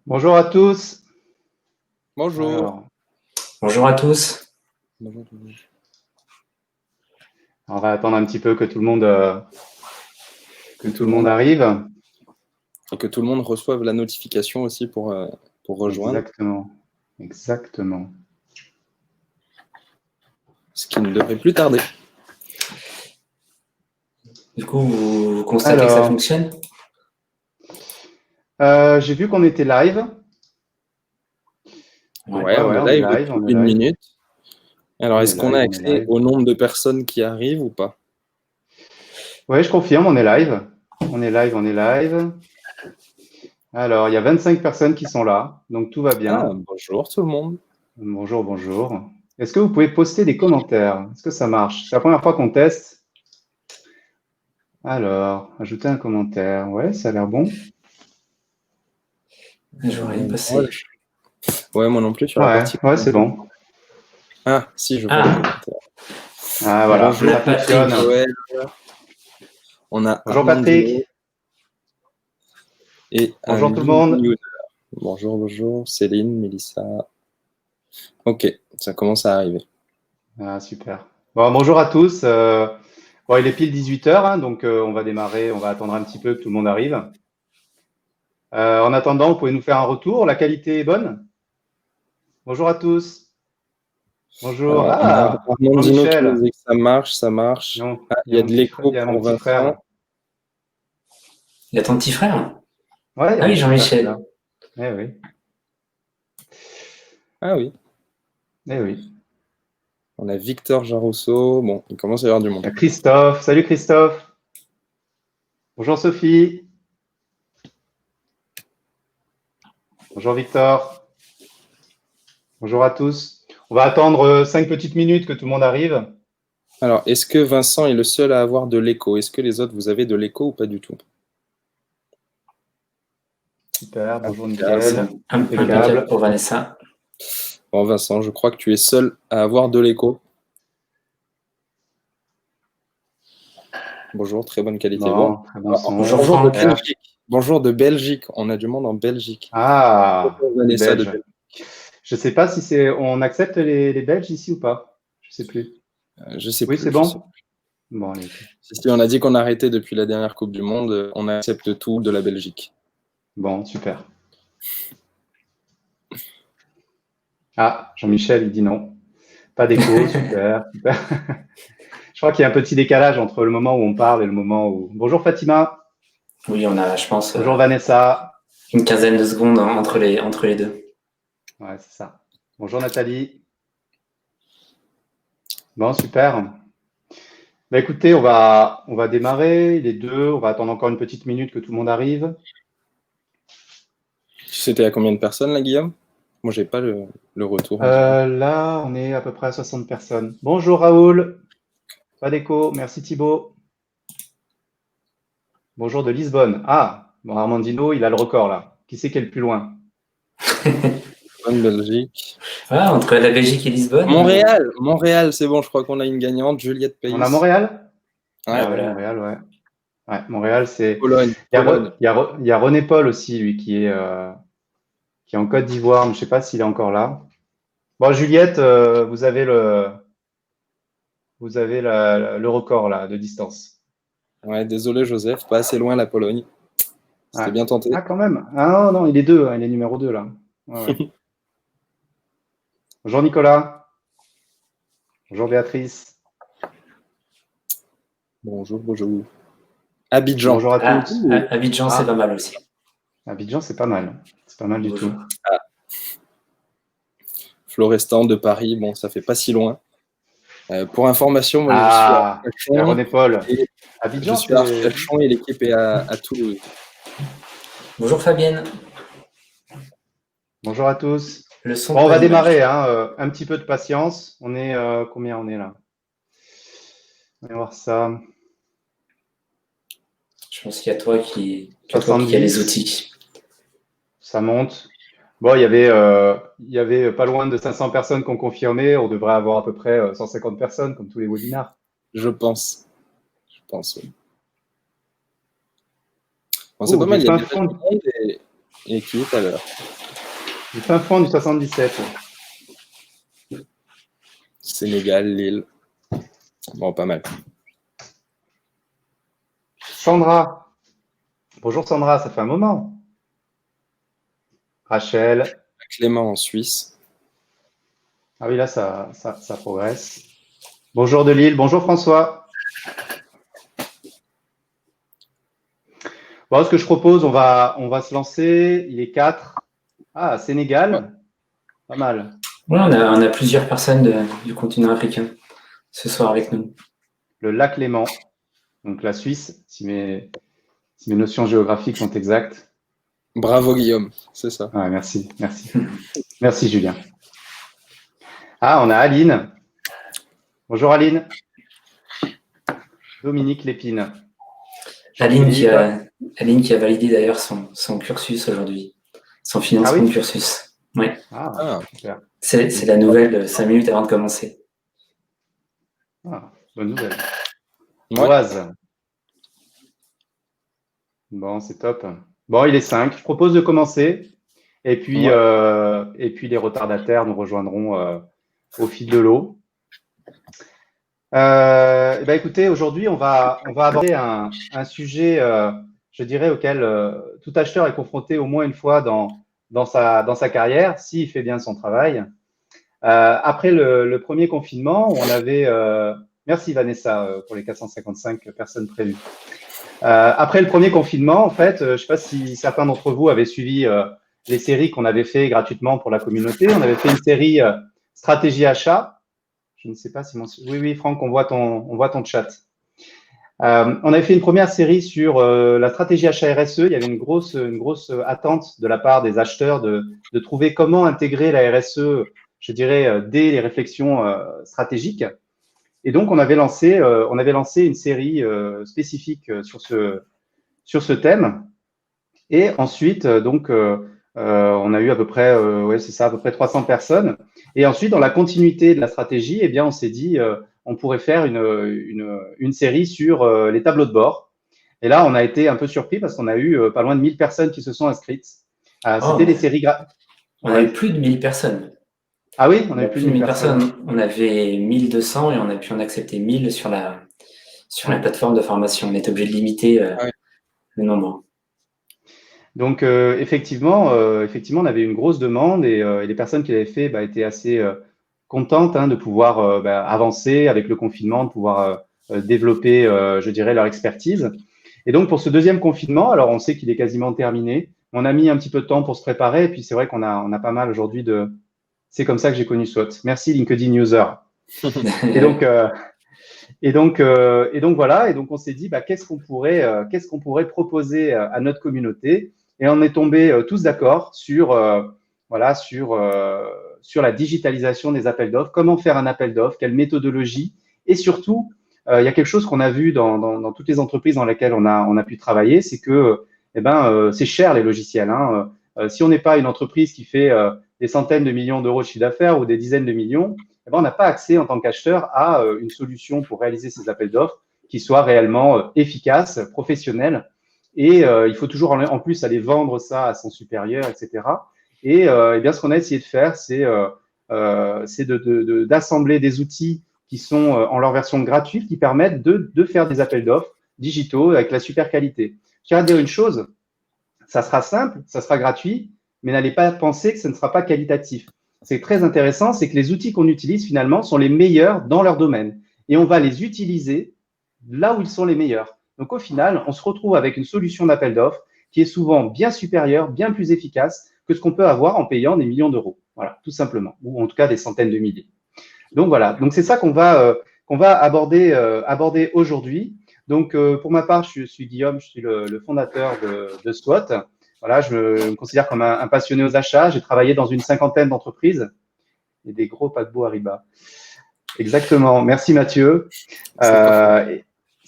Bonjour à tous. Bonjour. Alors, Bonjour à tous. Bonjour. on va attendre un petit peu que tout le monde arrive. Et que tout le monde reçoive la notification aussi pour rejoindre. Exactement. Ce qui ne devrait plus tarder. Du coup, vous constatez que ça fonctionne? J'ai vu qu'on était live. Ouais, on est live depuis une minute. Alors, est-ce qu'on a accès au nombre de personnes qui arrivent ou pas? Oui, je confirme, on est live. On est live. Alors, il y a 25 personnes qui sont là, donc tout va bien. Ah, bonjour tout le monde. Bonjour. Est-ce que vous pouvez poster des commentaires? Est-ce que ça marche? C'est la première fois qu'on teste. Alors, ajouter un commentaire. Ouais, ça a l'air bon. Je vois rien passer. Ouais, moi non plus sur la partie. Ouais, c'est bon. Ah, si, je vois les commentaires. Ah, voilà, Bonjour, ça fonctionne. Joël. On a Bonjour Patrick. Et bonjour tout le monde. Bonjour, Céline, Mélissa. Ok, ça commence à arriver. Ah, super. Bon, bonjour à tous. Bon, il est pile 18h, hein, donc on va démarrer. On va attendre un petit peu que tout le monde arrive. En attendant, vous pouvez nous faire un retour. La qualité est bonne? Bonjour à tous. Bonjour. Alors, Jean-Michel. Qui disait que ça marche. Non, il y a de l'écho il y a pour mon petit frère. Il y a ton petit frère? Ouais, ah oui, Jean-Michel. Eh oui. Ah oui. Eh oui. On a Victor Jarousseau. Bon, il commence à y avoir du monde. Il y a Christophe. Salut Christophe. Bonjour Sophie. Bonjour Victor. Bonjour à tous. On va attendre 5 petites minutes que tout le monde arrive. Alors, est-ce que Vincent est le seul à avoir de l'écho? Est-ce que les autres, vous avez de l'écho ou pas du tout? Super, bonjour Nickel. Impeccable pour Vanessa. Bon, Vincent, je crois que tu es seul à avoir de l'écho. Bonjour, très bonne qualité. Bon, très bon son. Bonjour de Belgique. Bonjour de Belgique. On a du monde en Belgique. Ah, Vanessa Belge. Je ne sais pas si on accepte les Belges ici ou pas. Je ne sais plus. Je sais oui, plus. c'est bon. Bon, allez. Si on a dit qu'on arrêtait depuis la dernière Coupe du Monde, on accepte tout de la Belgique. Bon, super. Ah, Jean-Michel, il dit non. Pas d'écho, super. Je crois qu'il y a un petit décalage entre le moment où on parle et le moment où... Bonjour Fatima. Oui, on a, je pense... Bonjour Vanessa. Une quinzaine de secondes entre les deux. Ouais, c'est ça. Bonjour Nathalie. Bon, super. Bah, écoutez, on va démarrer. Il est 2. On va attendre encore une petite minute que tout le monde arrive. C'était à combien de personnes là, Guillaume? Moi, j'ai pas le retour. Là, on est à peu près à 60 personnes. Bonjour Raoul. Pas d'écho. Merci Thibaut. Bonjour de Lisbonne. Ah, bon, Armandino, il a le record là. Qui c'est qui est le plus loin? Bonne Belgique. Ah, entre la Belgique et Lisbonne. Montréal, c'est bon. Je crois qu'on a une gagnante, Juliette Pays. On a Montréal? Ouais, voilà. Montréal, ouais. Ouais, Montréal, c'est. Pologne. Il y a René Paul aussi, lui, qui est en Côte d'Ivoire. Je ne sais pas s'il est encore là. Bon, Juliette, vous avez le record là de distance. Ouais, désolé Joseph, pas assez loin la Pologne. C'était bien tenté. Ah, quand même. Ah non, il est 2, il est numéro 2 là. Ouais. Bonjour Nicolas. Bonjour Béatrice. Bonjour. Abidjan. Bonjour à tous. Abidjan, c'est pas mal aussi. Abidjan, c'est pas mal. C'est pas mal du tout. Florestan de Paris, bon, ça fait pas si loin. Pour information, moi, je suis à René Paul. Abidjan, je suis à Arcachon et l'équipe est à Toulouse. Bonjour Fabienne. Bonjour à tous. Bon, on va démarrer, hein, un petit peu de patience. On est combien on est là? On va voir ça. Je pense qu'il y a toi qui a les outils. Ça monte. Bon, il y avait pas loin de 500 personnes qui ont confirmé. On devrait avoir à peu près 150 personnes, comme tous les webinars. Je pense, oui. Bon, c'est pas mal, il y a des monde et qui est à l'heure. Du fin fond du 77. Sénégal, Lille. Bon, pas mal. Sandra. Bonjour Sandra, ça fait un moment. Rachel. Clément en Suisse. Ah oui, là, ça progresse. Bonjour de Lille. Bonjour François. Bon, ce que je propose, on va se lancer. Il est 4. Ah, Sénégal. Pas mal. Ouais, on a plusieurs personnes du continent africain ce soir avec nous. Le lac Léman, donc la Suisse, si mes notions géographiques sont exactes. Bravo Guillaume, c'est ça. Ouais, merci. Merci Julien. Ah, on a Aline. Bonjour Aline. Dominique Lépine. Aline qui a validé d'ailleurs son cursus aujourd'hui, son financement de cursus. Ouais. Ah, super. C'est la nouvelle 5 minutes avant de commencer. Ah, bonne nouvelle. Ouais. Oise. Bon, c'est top. Bon, il est 5. Je propose de commencer. Et puis les retardataires nous rejoindront au fil de l'eau. Écoutez, aujourd'hui, on va aborder un sujet, je dirais, auquel tout acheteur est confronté au moins une fois dans sa carrière, s'il fait bien son travail. Après le premier confinement, on avait… merci Vanessa pour les 455 personnes prévues. Après le premier confinement, en fait, je ne sais pas si certains d'entre vous avaient suivi les séries qu'on avait fait gratuitement pour la communauté. On avait fait une série stratégie achat. Je ne sais pas si oui, Franck, on voit ton chat. On avait fait une première série sur la stratégie achat RSE. Il y avait une grosse attente de la part des acheteurs de trouver comment intégrer la RSE, je dirais, dès les réflexions stratégiques. Et donc, on avait lancé une série spécifique sur ce thème. Et ensuite, on a eu à peu près, à peu près 300 personnes. Et ensuite, dans la continuité de la stratégie, eh bien, on s'est dit, on pourrait faire une série sur les tableaux de bord. Et là, on a été un peu surpris parce qu'on a eu pas loin de 1000 personnes qui se sont inscrites. C'était des séries gratuites. On a eu plus de 1000 personnes. Ah oui, on a eu plus de 1000 personnes. On avait 1200 et on a pu en accepter 1000 sur la plateforme de formation. On est obligé de limiter le nombre. Donc, effectivement, on avait une grosse demande et les personnes qui l'avaient fait étaient assez contentes de pouvoir avancer avec le confinement, de pouvoir développer, je dirais, leur expertise. Et donc, pour ce deuxième confinement, alors on sait qu'il est quasiment terminé. On a mis un petit peu de temps pour se préparer et puis c'est vrai qu'on a pas mal aujourd'hui de… C'est comme ça que j'ai connu SWOT. Merci LinkedIn User. Et donc voilà. Et donc on s'est dit qu'est-ce qu'on pourrait proposer à notre communauté. Et on est tombé tous d'accord sur la digitalisation des appels d'offres, comment faire un appel d'offres, quelle méthodologie, et surtout il y a quelque chose qu'on a vu dans toutes les entreprises dans lesquelles on a pu travailler, c'est que c'est cher les logiciels. Si on n'est pas une entreprise qui fait des centaines de millions d'euros de chiffre d'affaires ou des dizaines de millions, on n'a pas accès en tant qu'acheteur à une solution pour réaliser ces appels d'offres qui soit réellement efficace, professionnelle. Et il faut toujours en plus aller vendre ça à son supérieur, etc. Et bien, ce qu'on a essayé de faire, c'est d'assembler des outils qui sont en leur version gratuite, qui permettent de faire des appels d'offres digitaux avec la super qualité. Je tiens à dire une chose, ça sera simple, ça sera gratuit, mais n'allez pas penser que ce ne sera pas qualitatif. C'est très intéressant, c'est que les outils qu'on utilise finalement sont les meilleurs dans leur domaine. Et on va les utiliser là où ils sont les meilleurs. Donc au final, on se retrouve avec une solution d'appel d'offres qui est souvent bien supérieure, bien plus efficace que ce qu'on peut avoir en payant des millions d'euros. Voilà, tout simplement, ou en tout cas des centaines de milliers. Donc voilà, donc c'est ça qu'on va aborder aujourd'hui. Donc pour ma part, je suis Guillaume, je suis le fondateur de SWOT. Voilà, je me considère comme un passionné aux achats. J'ai travaillé dans une 50aine d'entreprises et des gros paquebots Ariba. Exactement. Merci Mathieu.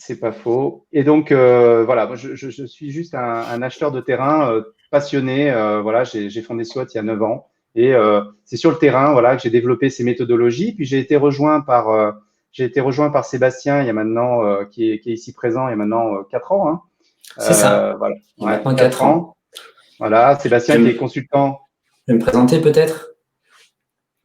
C'est pas faux. Et donc voilà, moi, je suis juste un acheteur de terrain passionné. Voilà, j'ai fondé SWOT il y a 9 ans et c'est sur le terrain, voilà, que j'ai développé ces méthodologies. Puis j'ai été rejoint par Sébastien il y a maintenant qui est ici présent il y a maintenant 4 ans. C'est ça. Voilà. Maintenant 4 ans. Voilà, Sébastien qui est consultant. vais me présenter peut-être.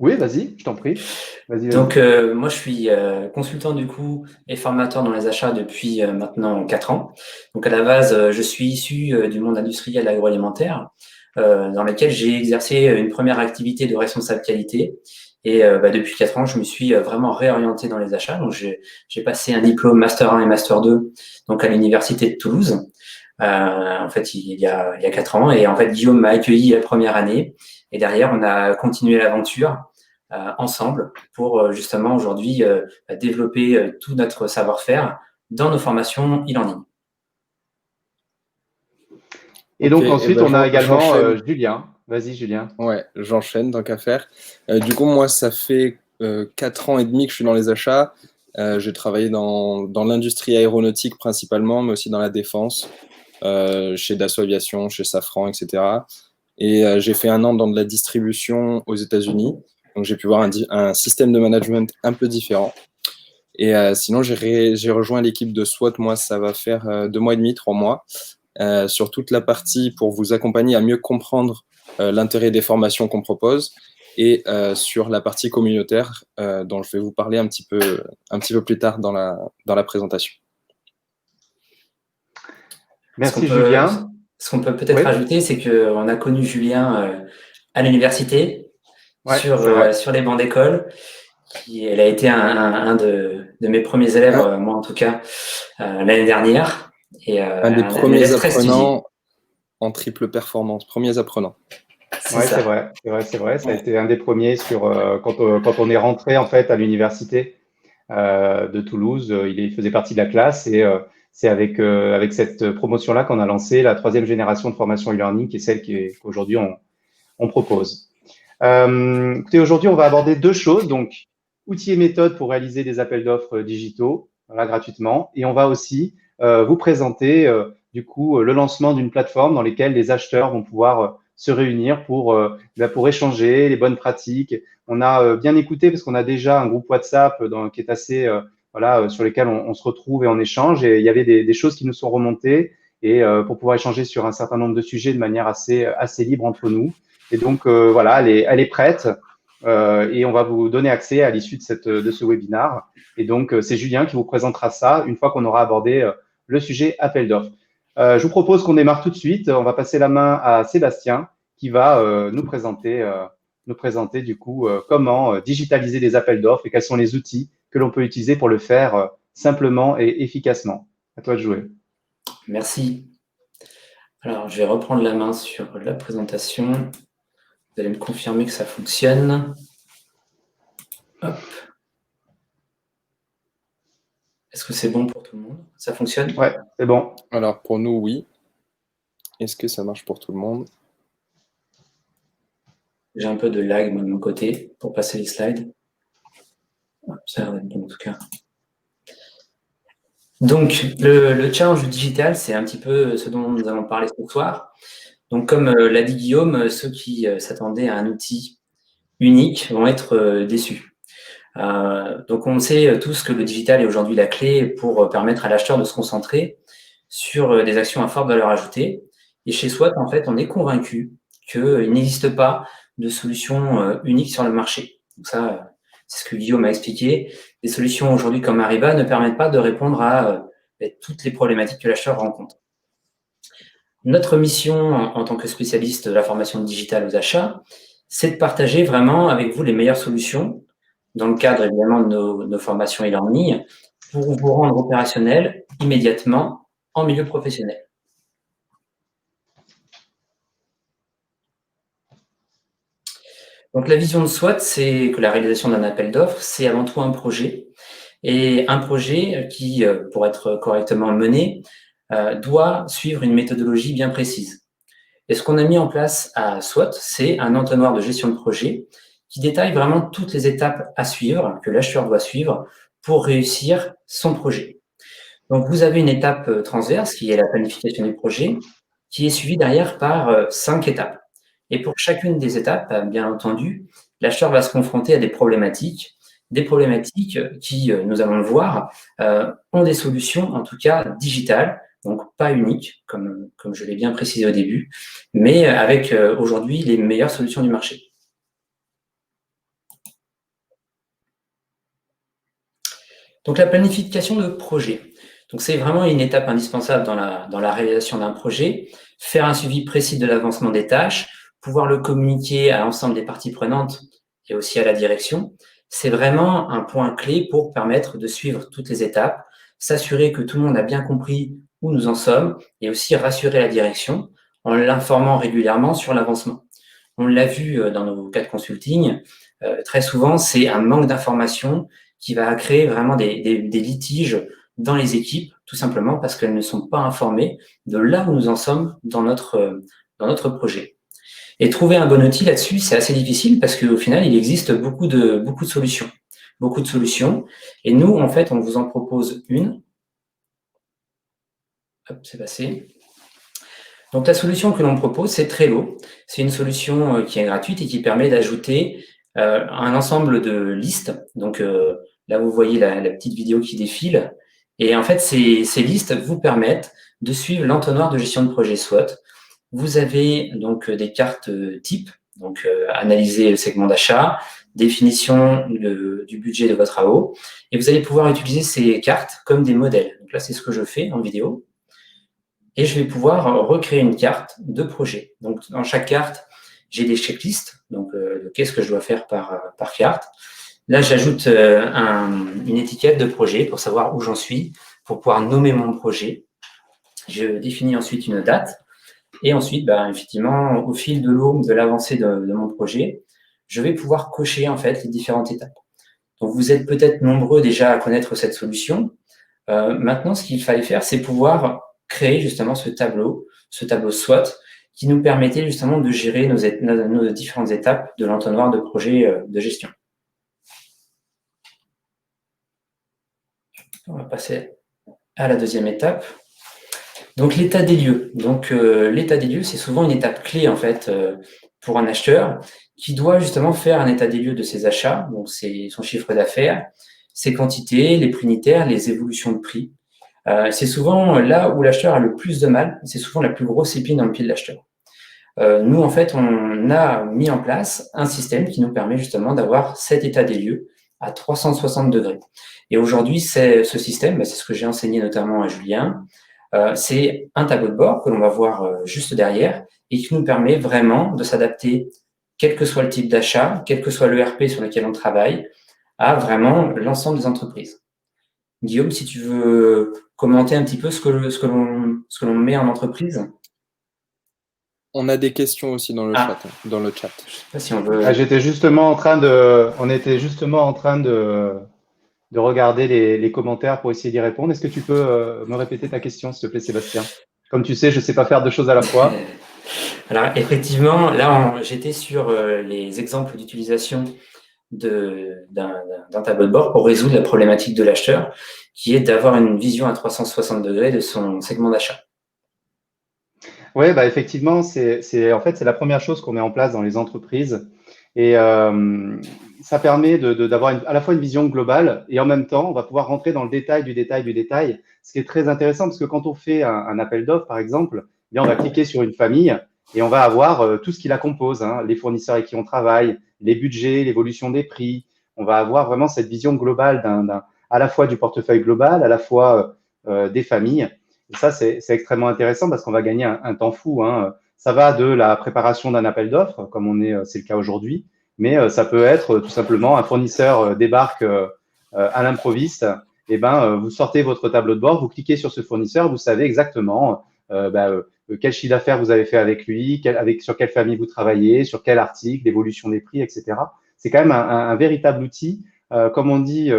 Oui, vas-y, je t'en prie. Vas-y. Donc, moi, je suis consultant du coup et formateur dans les achats depuis maintenant 4 ans. Donc, à la base, je suis issu du monde industriel agroalimentaire, dans lequel j'ai exercé une première activité de responsable qualité. Et depuis 4 ans, je me suis vraiment réorienté dans les achats. Donc, j'ai passé un diplôme Master 1 et Master 2 donc à l'Université de Toulouse. En fait, il y a 4 ans. Et en fait, Guillaume m'a accueilli la première année. Et derrière, on a continué l'aventure ensemble pour justement aujourd'hui développer tout notre savoir-faire dans nos formations e-learning. Et donc ensuite, on a également Julien. Vas-y, Julien. Ouais, j'enchaîne tant qu'à faire. Du coup, moi, ça fait 4 ans et demi que je suis dans les achats. J'ai travaillé dans l'industrie aéronautique principalement, mais aussi dans la défense, chez Dassault Aviation, chez Safran, etc. Et j'ai fait 1 an dans de la distribution aux États-Unis. Donc, j'ai pu voir un système de management un peu différent. Et sinon, j'ai rejoint l'équipe de SWOT. Moi, ça va faire 2 mois et demi, 3 mois, sur toute la partie pour vous accompagner à mieux comprendre l'intérêt des formations qu'on propose et sur la partie communautaire dont je vais vous parler un petit peu plus tard dans la présentation. Merci, Julien. Ce qu'on peut peut-être rajouter, c'est qu'on a connu Julien à l'université, sur les bancs d'école. Elle a été un de mes premiers élèves, moi en tout cas, l'année dernière. Et, un des premiers apprenants en triple performance, premiers apprenants. Oui, c'est vrai. Ça a été un des premiers quand on est rentré en fait à l'université de Toulouse. Il faisait partie de la classe et c'est avec cette promotion-là qu'on a lancé la 3e génération de formation e-learning, qui est celle qu'aujourd'hui on propose. Écoutez, aujourd'hui, on va aborder 2 choses. Donc, outils et méthodes pour réaliser des appels d'offres digitaux, gratuitement. Et on va aussi vous présenter du coup le lancement d'une plateforme dans laquelle les acheteurs vont pouvoir se réunir pour échanger les bonnes pratiques. On a bien écouté parce qu'on a déjà un groupe WhatsApp qui est assez sur lesquels on se retrouve et on échange. Et il y avait des choses qui nous sont remontées et pour pouvoir échanger sur un certain nombre de sujets de manière assez libre entre nous. Et donc elle est prête et on va vous donner accès à l'issue de ce webinaire. Et donc c'est Julien qui vous présentera ça une fois qu'on aura abordé le sujet appel d'offres. Je vous propose qu'on démarre tout de suite. On va passer la main à Sébastien qui va nous présenter du coup comment digitaliser des appels d'offres et quels sont les outils que l'on peut utiliser pour le faire simplement et efficacement. À toi de jouer. Merci. Alors, je vais reprendre la main sur la présentation. Vous allez me confirmer que ça fonctionne. Hop. Est-ce que c'est bon pour tout le monde? Ça fonctionne? Ouais, c'est bon. Alors, pour nous, oui. Est-ce que ça marche pour tout le monde? J'ai un peu de lag de mon côté pour passer les slides. Ça va être bon en tout cas. Donc, le challenge digital, c'est un petit peu ce dont nous allons parler ce soir. Donc, comme l'a dit Guillaume, ceux qui s'attendaient à un outil unique vont être déçus. Donc, on sait tous que le digital est aujourd'hui la clé pour permettre à l'acheteur de se concentrer sur des actions à forte valeur ajoutée. Et chez SWOT, en fait, on est convaincu qu'il n'existe pas de solution unique sur le marché. Donc ça, c'est ce que Guillaume a expliqué. Des solutions aujourd'hui comme Ariba ne permettent pas de répondre à toutes les problématiques que l'acheteur rencontre. Notre mission en tant que spécialiste de la formation digitale aux achats, c'est de partager vraiment avec vous les meilleures solutions dans le cadre évidemment de nos formations e-learning pour vous rendre opérationnel immédiatement en milieu professionnel. Donc la vision de SWOT, c'est que la réalisation d'un appel d'offres, c'est avant tout un projet. Et un projet qui, pour être correctement mené, doit suivre une méthodologie bien précise. Et ce qu'on a mis en place à SWOT, c'est un entonnoir de gestion de projet qui détaille vraiment toutes les étapes à suivre, que l'acheteur doit suivre pour réussir son projet. Donc, vous avez une étape transverse qui est la planification du projet, qui est suivie derrière par 5 étapes. Et pour chacune des étapes, bien entendu, l'acheteur va se confronter à des problématiques qui, nous allons le voir, ont des solutions, en tout cas digitales, donc pas unique, comme je l'ai bien précisé au début, mais avec aujourd'hui les meilleures solutions du marché. Donc la planification de projet. Donc c'est vraiment une étape indispensable dans la réalisation d'un projet. Faire un suivi précis de l'avancement des tâches, pouvoir le communiquer à l'ensemble des parties prenantes et aussi à la direction. C'est vraiment un point clé pour permettre de suivre toutes les étapes, s'assurer que tout le monde a bien compris où nous en sommes et aussi rassurer la direction en l'informant régulièrement sur l'avancement. On l'a vu dans nos cas de consulting, très souvent c'est un manque d'information qui va créer vraiment des litiges dans les équipes, tout simplement parce qu'elles ne sont pas informées de là où nous en sommes dans notre projet. Et trouver un bon outil là-dessus, c'est assez difficile parce qu'au final, il existe beaucoup de solutions. Beaucoup de solutions. Et nous, en fait, on vous en propose une. Hop, c'est passé. Donc, la solution que l'on propose, c'est Trello. C'est une solution qui est gratuite et qui permet d'ajouter un ensemble de listes. Donc, là, vous voyez la petite vidéo qui défile. Et en fait, ces listes vous permettent de suivre l'entonnoir de gestion de projet SWOT. Vous avez donc des cartes types, donc analyser le segment d'achat, définition du budget de vos travaux, et vous allez pouvoir utiliser ces cartes comme des modèles. Donc là, c'est ce que je fais en vidéo. Et je vais pouvoir recréer une carte de projet. Donc, dans chaque carte, j'ai des checklists, donc de qu'est-ce que je dois faire par carte. Là, j'ajoute une étiquette de projet pour savoir où j'en suis, pour pouvoir nommer mon projet. Je définis ensuite une date. Et ensuite, effectivement, au fil de l'eau, de l'avancée de mon projet, je vais pouvoir cocher en fait les différentes étapes. Donc, vous êtes peut-être nombreux déjà à connaître cette solution. Maintenant, ce qu'il fallait faire, c'est pouvoir créer justement ce tableau SWOT, qui nous permettait justement de gérer nos différentes étapes de l'entonnoir de projet de gestion. On va passer à la deuxième étape. Donc, l'état des lieux. Donc, l'état des lieux, c'est souvent une étape clé, en fait, pour un acheteur qui doit justement faire un état des lieux de ses achats, donc son chiffre d'affaires, ses quantités, les prix unitaires, les évolutions de prix. C'est souvent là où l'acheteur a le plus de mal, c'est souvent la plus grosse épine dans le pied de l'acheteur. Nous, en fait, on a mis en place un système qui nous permet justement d'avoir cet état des lieux à 360 degrés. Et aujourd'hui, ce système, c'est ce que j'ai enseigné notamment à Julien, c'est un tableau de bord que l'on va voir juste derrière et qui nous permet vraiment de s'adapter, quel que soit le type d'achat, quel que soit l'ERP sur lequel on travaille, à vraiment l'ensemble des entreprises. Guillaume, si tu veux commenter un petit peu ce que l'on met en entreprise. On a des questions aussi dans le chat. Je sais pas si on veut. On était justement en train de regarder les commentaires pour essayer d'y répondre. Est-ce que tu peux me répéter ta question, s'il te plaît, Sébastien? Comme tu sais, je ne sais pas faire deux choses à la fois. Alors, effectivement, là, j'étais sur les exemples d'utilisation d'un tableau de bord pour résoudre la problématique de l'acheteur, qui est d'avoir une vision à 360 degrés de son segment d'achat. Oui, effectivement, c'est la première chose qu'on met en place dans les entreprises. Et ça permet d'avoir à la fois une vision globale et en même temps, on va pouvoir rentrer dans le détail du détail du détail, ce qui est très intéressant parce que quand on fait un appel d'offres, par exemple, bien, on va cliquer sur une famille et on va avoir tout ce qui la compose, hein, les fournisseurs avec qui on travaille, les budgets, l'évolution des prix. On va avoir vraiment cette vision globale à la fois du portefeuille global, à la fois des familles. Et ça, c'est extrêmement intéressant parce qu'on va gagner un temps fou, hein. Ça va de la préparation d'un appel d'offres, comme c'est le cas aujourd'hui, mais ça peut être tout simplement un fournisseur débarque à l'improviste. Et vous sortez votre tableau de bord, vous cliquez sur ce fournisseur, vous savez exactement quel chiffre d'affaires vous avez fait avec lui, sur quelle famille vous travaillez, sur quel article, l'évolution des prix, etc. C'est quand même un véritable outil. Comme on dit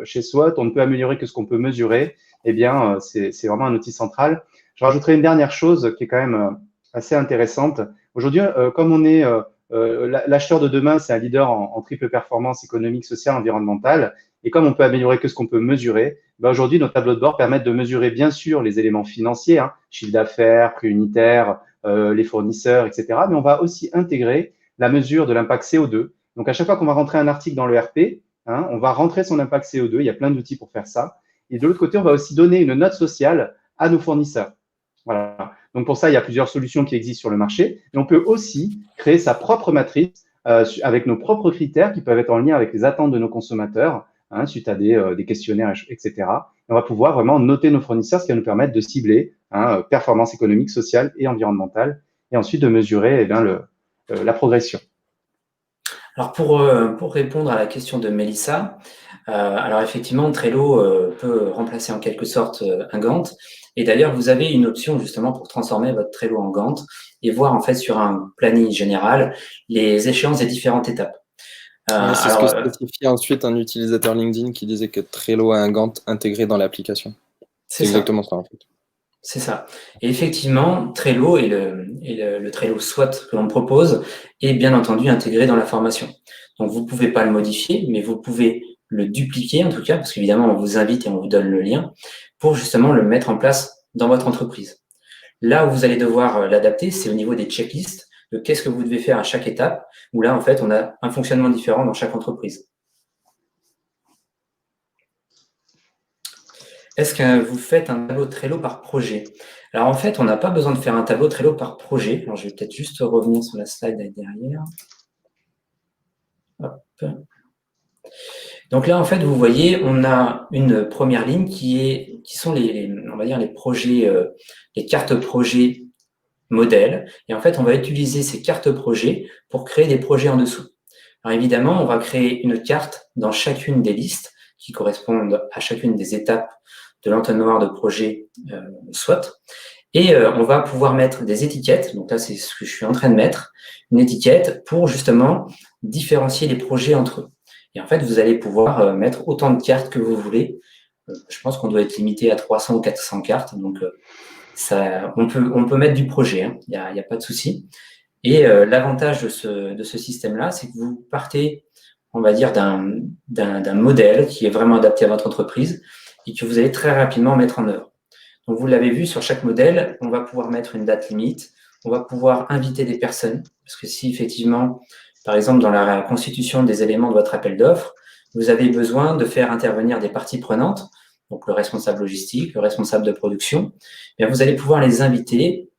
chez SWOT, on ne peut améliorer que ce qu'on peut mesurer. Eh bien, c'est vraiment un outil central. Je rajouterai une dernière chose qui est quand même assez intéressante. Aujourd'hui, comme on est l'acheteur de demain, c'est un leader en triple performance économique, sociale, environnementale. Et comme on peut améliorer que ce qu'on peut mesurer, aujourd'hui, nos tableaux de bord permettent de mesurer bien sûr les éléments financiers, hein, chiffre d'affaires, prix unitaire, les fournisseurs, etc. Mais on va aussi intégrer la mesure de l'impact CO2. Donc, à chaque fois qu'on va rentrer un article dans le RP, hein, on va rentrer son impact CO2. Il y a plein d'outils pour faire ça. Et de l'autre côté, on va aussi donner une note sociale à nos fournisseurs. Voilà. Donc pour ça, il y a plusieurs solutions qui existent sur le marché. Et on peut aussi créer sa propre matrice avec nos propres critères qui peuvent être en lien avec les attentes de nos consommateurs, suite à des questionnaires, etc. Et on va pouvoir vraiment noter nos fournisseurs, ce qui va nous permettre de cibler performance économique, sociale et environnementale, et ensuite de mesurer la progression. Alors pour répondre à la question de Mélissa, alors effectivement, Trello peut remplacer en quelque sorte un Gantt. Et d'ailleurs, vous avez une option justement pour transformer votre Trello en Gantt et voir en fait sur un planning général les échéances des différentes étapes. C'est ce que spécifiait ensuite un utilisateur LinkedIn qui disait que Trello a un Gantt intégré dans l'application. C'est exactement ça en fait. C'est ça. Et effectivement, Trello et le Trello SWOT que l'on propose est bien entendu intégré dans la formation. Donc, vous ne pouvez pas le modifier, mais vous pouvez le dupliquer en tout cas, parce qu'évidemment, on vous invite et on vous donne le lien pour justement le mettre en place dans votre entreprise. Là où vous allez devoir l'adapter, c'est au niveau des checklists, de qu'est-ce que vous devez faire à chaque étape, où là, en fait, on a un fonctionnement différent dans chaque entreprise. Est-ce que vous faites un tableau Trello par projet? Alors en fait, on n'a pas besoin de faire un tableau Trello par projet. Alors je vais peut-être juste revenir sur la slide derrière. Hop. Donc là, en fait, vous voyez, on a une première ligne qui sont on va dire les projets, les cartes projets modèles. Et en fait, on va utiliser ces cartes projets pour créer des projets en dessous. Alors évidemment, on va créer une carte dans chacune des listes qui correspondent à chacune des étapes de l'entonnoir de projet SWOT. Et on va pouvoir mettre des étiquettes. Donc là, c'est ce que je suis en train de mettre. Une étiquette pour justement différencier les projets entre eux. Et en fait, vous allez pouvoir mettre autant de cartes que vous voulez. Je pense qu'on doit être limité à 300 ou 400 cartes. Donc, on peut mettre du projet. Il n'y a pas de souci. Et l'avantage de ce système-là, c'est que vous partez, on va dire, d'un modèle qui est vraiment adapté à votre entreprise et que vous allez très rapidement mettre en œuvre. Donc, vous l'avez vu, sur chaque modèle, on va pouvoir mettre une date limite, on va pouvoir inviter des personnes, parce que si effectivement, par exemple, dans la constitution des éléments de votre appel d'offres, vous avez besoin de faire intervenir des parties prenantes, donc le responsable logistique, le responsable de production, eh bien vous allez pouvoir les inviter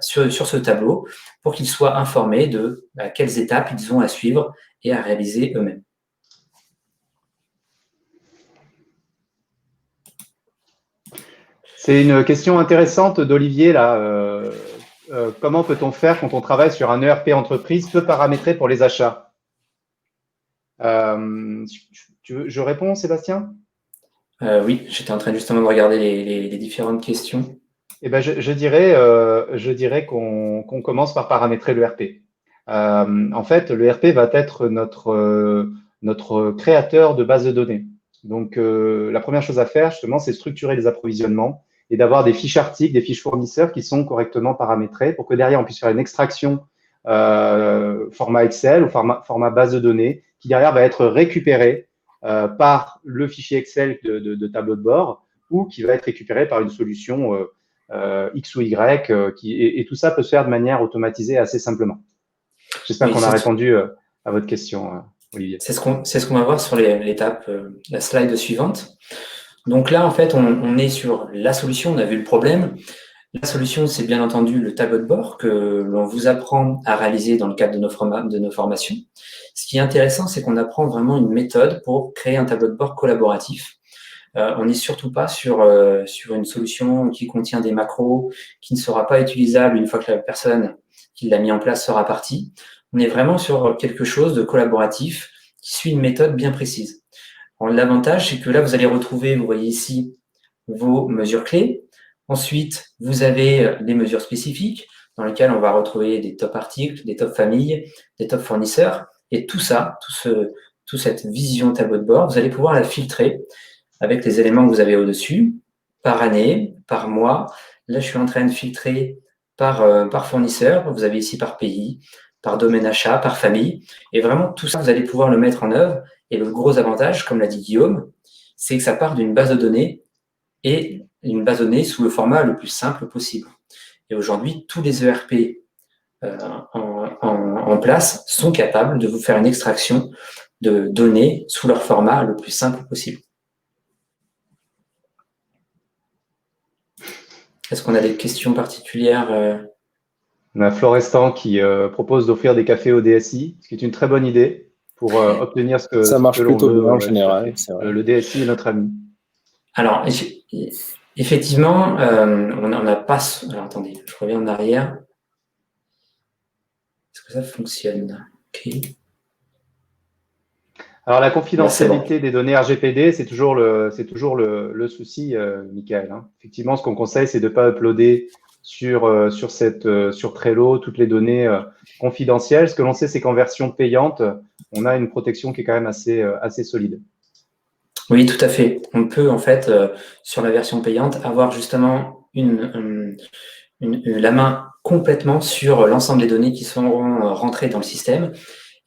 sur ce tableau pour qu'ils soient informés de quelles étapes ils ont à suivre et à réaliser eux-mêmes. C'est une question intéressante d'Olivier là. Comment peut-on faire quand on travaille sur un ERP entreprise peu paramétré pour les achats? Je réponds, Sébastien? Oui, j'étais en train justement de regarder les différentes questions. Eh ben, je dirais qu'on commence par paramétrer l'ERP. En fait, l'ERP va être notre créateur de base de données. Donc, la première chose à faire, justement, c'est structurer les approvisionnements et d'avoir des fiches articles, des fiches fournisseurs qui sont correctement paramétrées pour que derrière, on puisse faire une extraction format Excel ou format base de données qui derrière va être récupéré par le fichier Excel de tableau de bord ou qui va être récupéré par une solution X ou Y et tout ça peut se faire de manière automatisée assez simplement. J'espère qu'on a répondu à votre question, Olivier. C'est ce qu'on va voir sur l'étape, la slide suivante. Donc là, en fait, on est sur la solution, on a vu le problème. La solution, c'est bien entendu le tableau de bord que l'on vous apprend à réaliser dans le cadre de nos formations. Ce qui est intéressant, c'est qu'on apprend vraiment une méthode pour créer un tableau de bord collaboratif. On n'est surtout pas sur une solution qui contient des macros, qui ne sera pas utilisable une fois que la personne qui l'a mis en place sera partie. On est vraiment sur quelque chose de collaboratif qui suit une méthode bien précise. L'avantage, c'est que là, vous allez retrouver, vous voyez ici, vos mesures clés. Ensuite, vous avez les mesures spécifiques dans lesquelles on va retrouver des top articles, des top familles, des top fournisseurs. Et tout ça, toute cette vision tableau de bord, vous allez pouvoir la filtrer avec les éléments que vous avez au-dessus, par année, par mois. Là, je suis en train de filtrer par fournisseur. Vous avez ici par pays, par domaine achat, par famille. Et vraiment, tout ça, vous allez pouvoir le mettre en œuvre. Et le gros avantage, comme l'a dit Guillaume, c'est que ça part d'une base de données et une base de données sous le format le plus simple possible. Et aujourd'hui, tous les ERP en place sont capables de vous faire une extraction de données sous leur format le plus simple possible. Est-ce qu'on a des questions particulières On a Florestan qui propose d'offrir des cafés au DSI, ce qui est une très bonne idée pour obtenir ce Ça que marche l'on plutôt veut. bien en Ouais, tout à général, fait. c'est vrai. Le DSI est notre ami. Alors, effectivement, on n'a pas... Alors, attendez, je reviens en arrière. Est-ce que ça fonctionne? Ok. Alors, la Là, c'est bon. confidentialité des données RGPD, c'est toujours le souci, Michael, hein. Effectivement, ce qu'on conseille, c'est de ne pas uploader sur Trello toutes les données confidentielles. Ce que l'on sait, c'est qu'en version payante, on a une protection qui est quand même assez solide. Oui, tout à fait. On peut, en fait, sur la version payante, avoir justement la main complètement sur l'ensemble des données qui seront rentrées dans le système.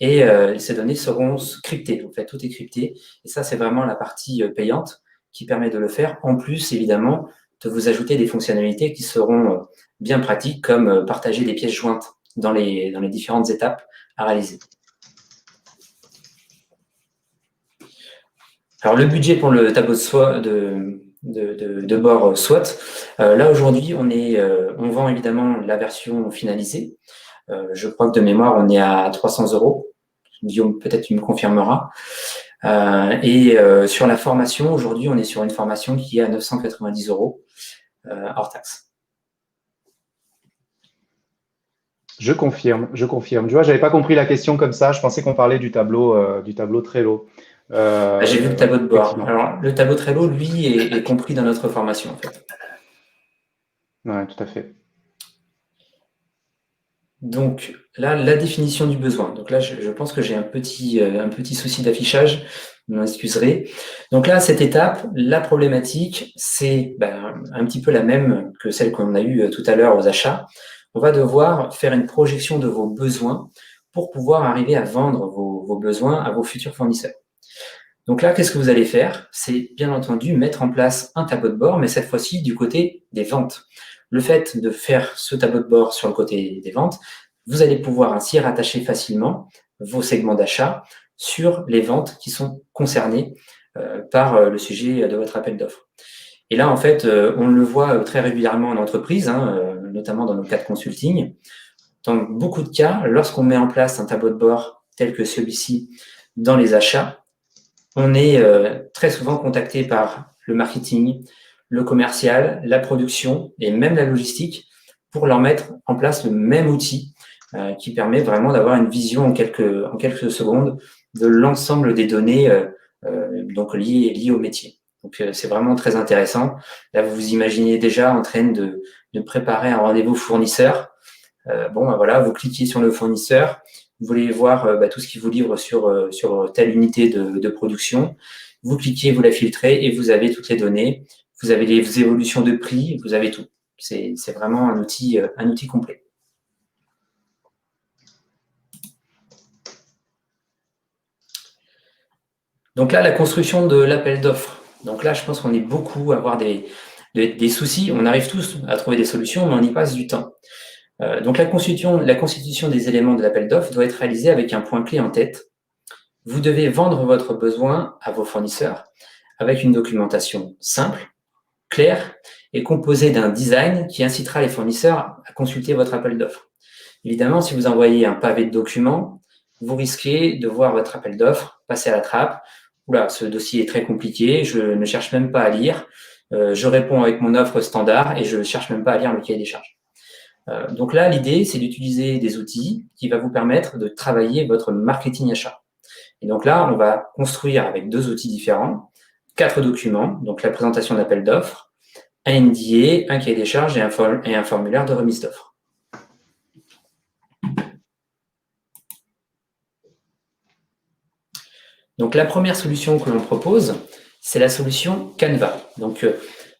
Et ces données seront cryptées. En fait, tout est crypté. Et ça, c'est vraiment la partie payante qui permet de le faire. En plus, évidemment, de vous ajouter des fonctionnalités qui seront bien pratiques, comme partager des pièces jointes dans les différentes étapes à réaliser. Alors, le budget pour le tableau de bord SWOT, là, aujourd'hui, on vend évidemment la version finalisée. Je crois que de mémoire, on est à 300 €. Guillaume, peut-être tu me confirmeras. Sur la formation, aujourd'hui, on est sur une formation qui est à 990 € hors taxe. Je confirme. Tu vois, j'avais pas compris la question comme ça. Je pensais qu'on parlait du tableau Trello. J'ai vu le tableau de bord. Effectivement. Alors, le tableau Trello, lui, est compris dans notre formation, en fait. Ouais, tout à fait. Donc, là, la définition du besoin. Donc là, je pense que j'ai un petit souci d'affichage. Vous m'excuserez. Donc là, cette étape, la problématique, c'est un petit peu la même que celle qu'on a eue tout à l'heure aux achats. On va devoir faire une projection de vos besoins pour pouvoir arriver à vendre vos besoins à vos futurs fournisseurs. Donc là, qu'est-ce que vous allez faire? C'est bien entendu mettre en place un tableau de bord, mais cette fois-ci du côté des ventes. Le fait de faire ce tableau de bord sur le côté des ventes, vous allez pouvoir ainsi rattacher facilement vos segments d'achat sur les ventes qui sont concernées par le sujet de votre appel d'offres. Et là, en fait, on le voit très régulièrement en entreprise, notamment dans nos cas de consulting. Dans beaucoup de cas, lorsqu'on met en place un tableau de bord tel que celui-ci dans les achats, on est très souvent contacté par le marketing, le commercial, la production et même la logistique pour leur mettre en place le même outil qui permet vraiment d'avoir une vision en quelques secondes de l'ensemble des données donc liées au métier. Donc, c'est vraiment très intéressant. Là, vous vous imaginez déjà en train de préparer un rendez-vous fournisseur. Voilà, vous cliquez sur le fournisseur, vous voulez voir tout ce qu'il vous livre sur telle unité de production. Vous cliquez, vous la filtrez et vous avez toutes les données. Vous avez les évolutions de prix, vous avez tout. C'est vraiment un outil complet. Donc là, la construction de l'appel d'offres. Donc là, je pense qu'on est beaucoup à avoir des soucis. On arrive tous à trouver des solutions, mais on y passe du temps. Donc la constitution des éléments de l'appel d'offres doit être réalisée avec un point clé en tête. Vous devez vendre votre besoin à vos fournisseurs avec une documentation simple, claire et composée d'un design qui incitera les fournisseurs à consulter votre appel d'offres. Évidemment, si vous envoyez un pavé de documents, vous risquez de voir votre appel d'offres passer à la trappe. Oula, ce dossier est très compliqué, je ne cherche même pas à lire. Je réponds avec mon offre standard et je ne cherche même pas à lire le cahier des charges. Donc là, l'idée, c'est d'utiliser des outils qui vont vous permettre de travailler votre marketing achat. Et donc là, on va construire avec 2 outils différents, 4 documents, donc la présentation d'appel d'offres, un NDA, un cahier des charges et un formulaire de remise d'offres. Donc la première solution que l'on propose, c'est la solution Canva. Donc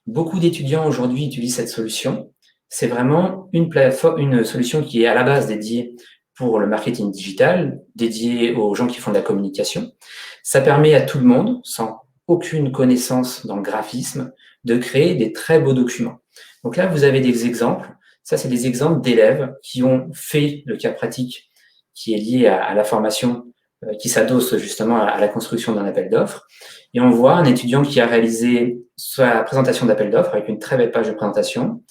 beaucoup d'étudiants aujourd'hui utilisent cette solution. C'est vraiment une solution qui est à la base dédiée pour le marketing digital, dédiée aux gens qui font de la communication. Ça permet à tout le monde, sans aucune connaissance dans le graphisme, de créer des très beaux documents. Donc là, vous avez des exemples. Ça, c'est des exemples d'élèves qui ont fait le cas pratique qui est lié à la formation qui s'adosse justement à la construction d'un appel d'offres. Et on voit un étudiant qui a réalisé sa présentation d'appel d'offres avec une très belle page de présentation,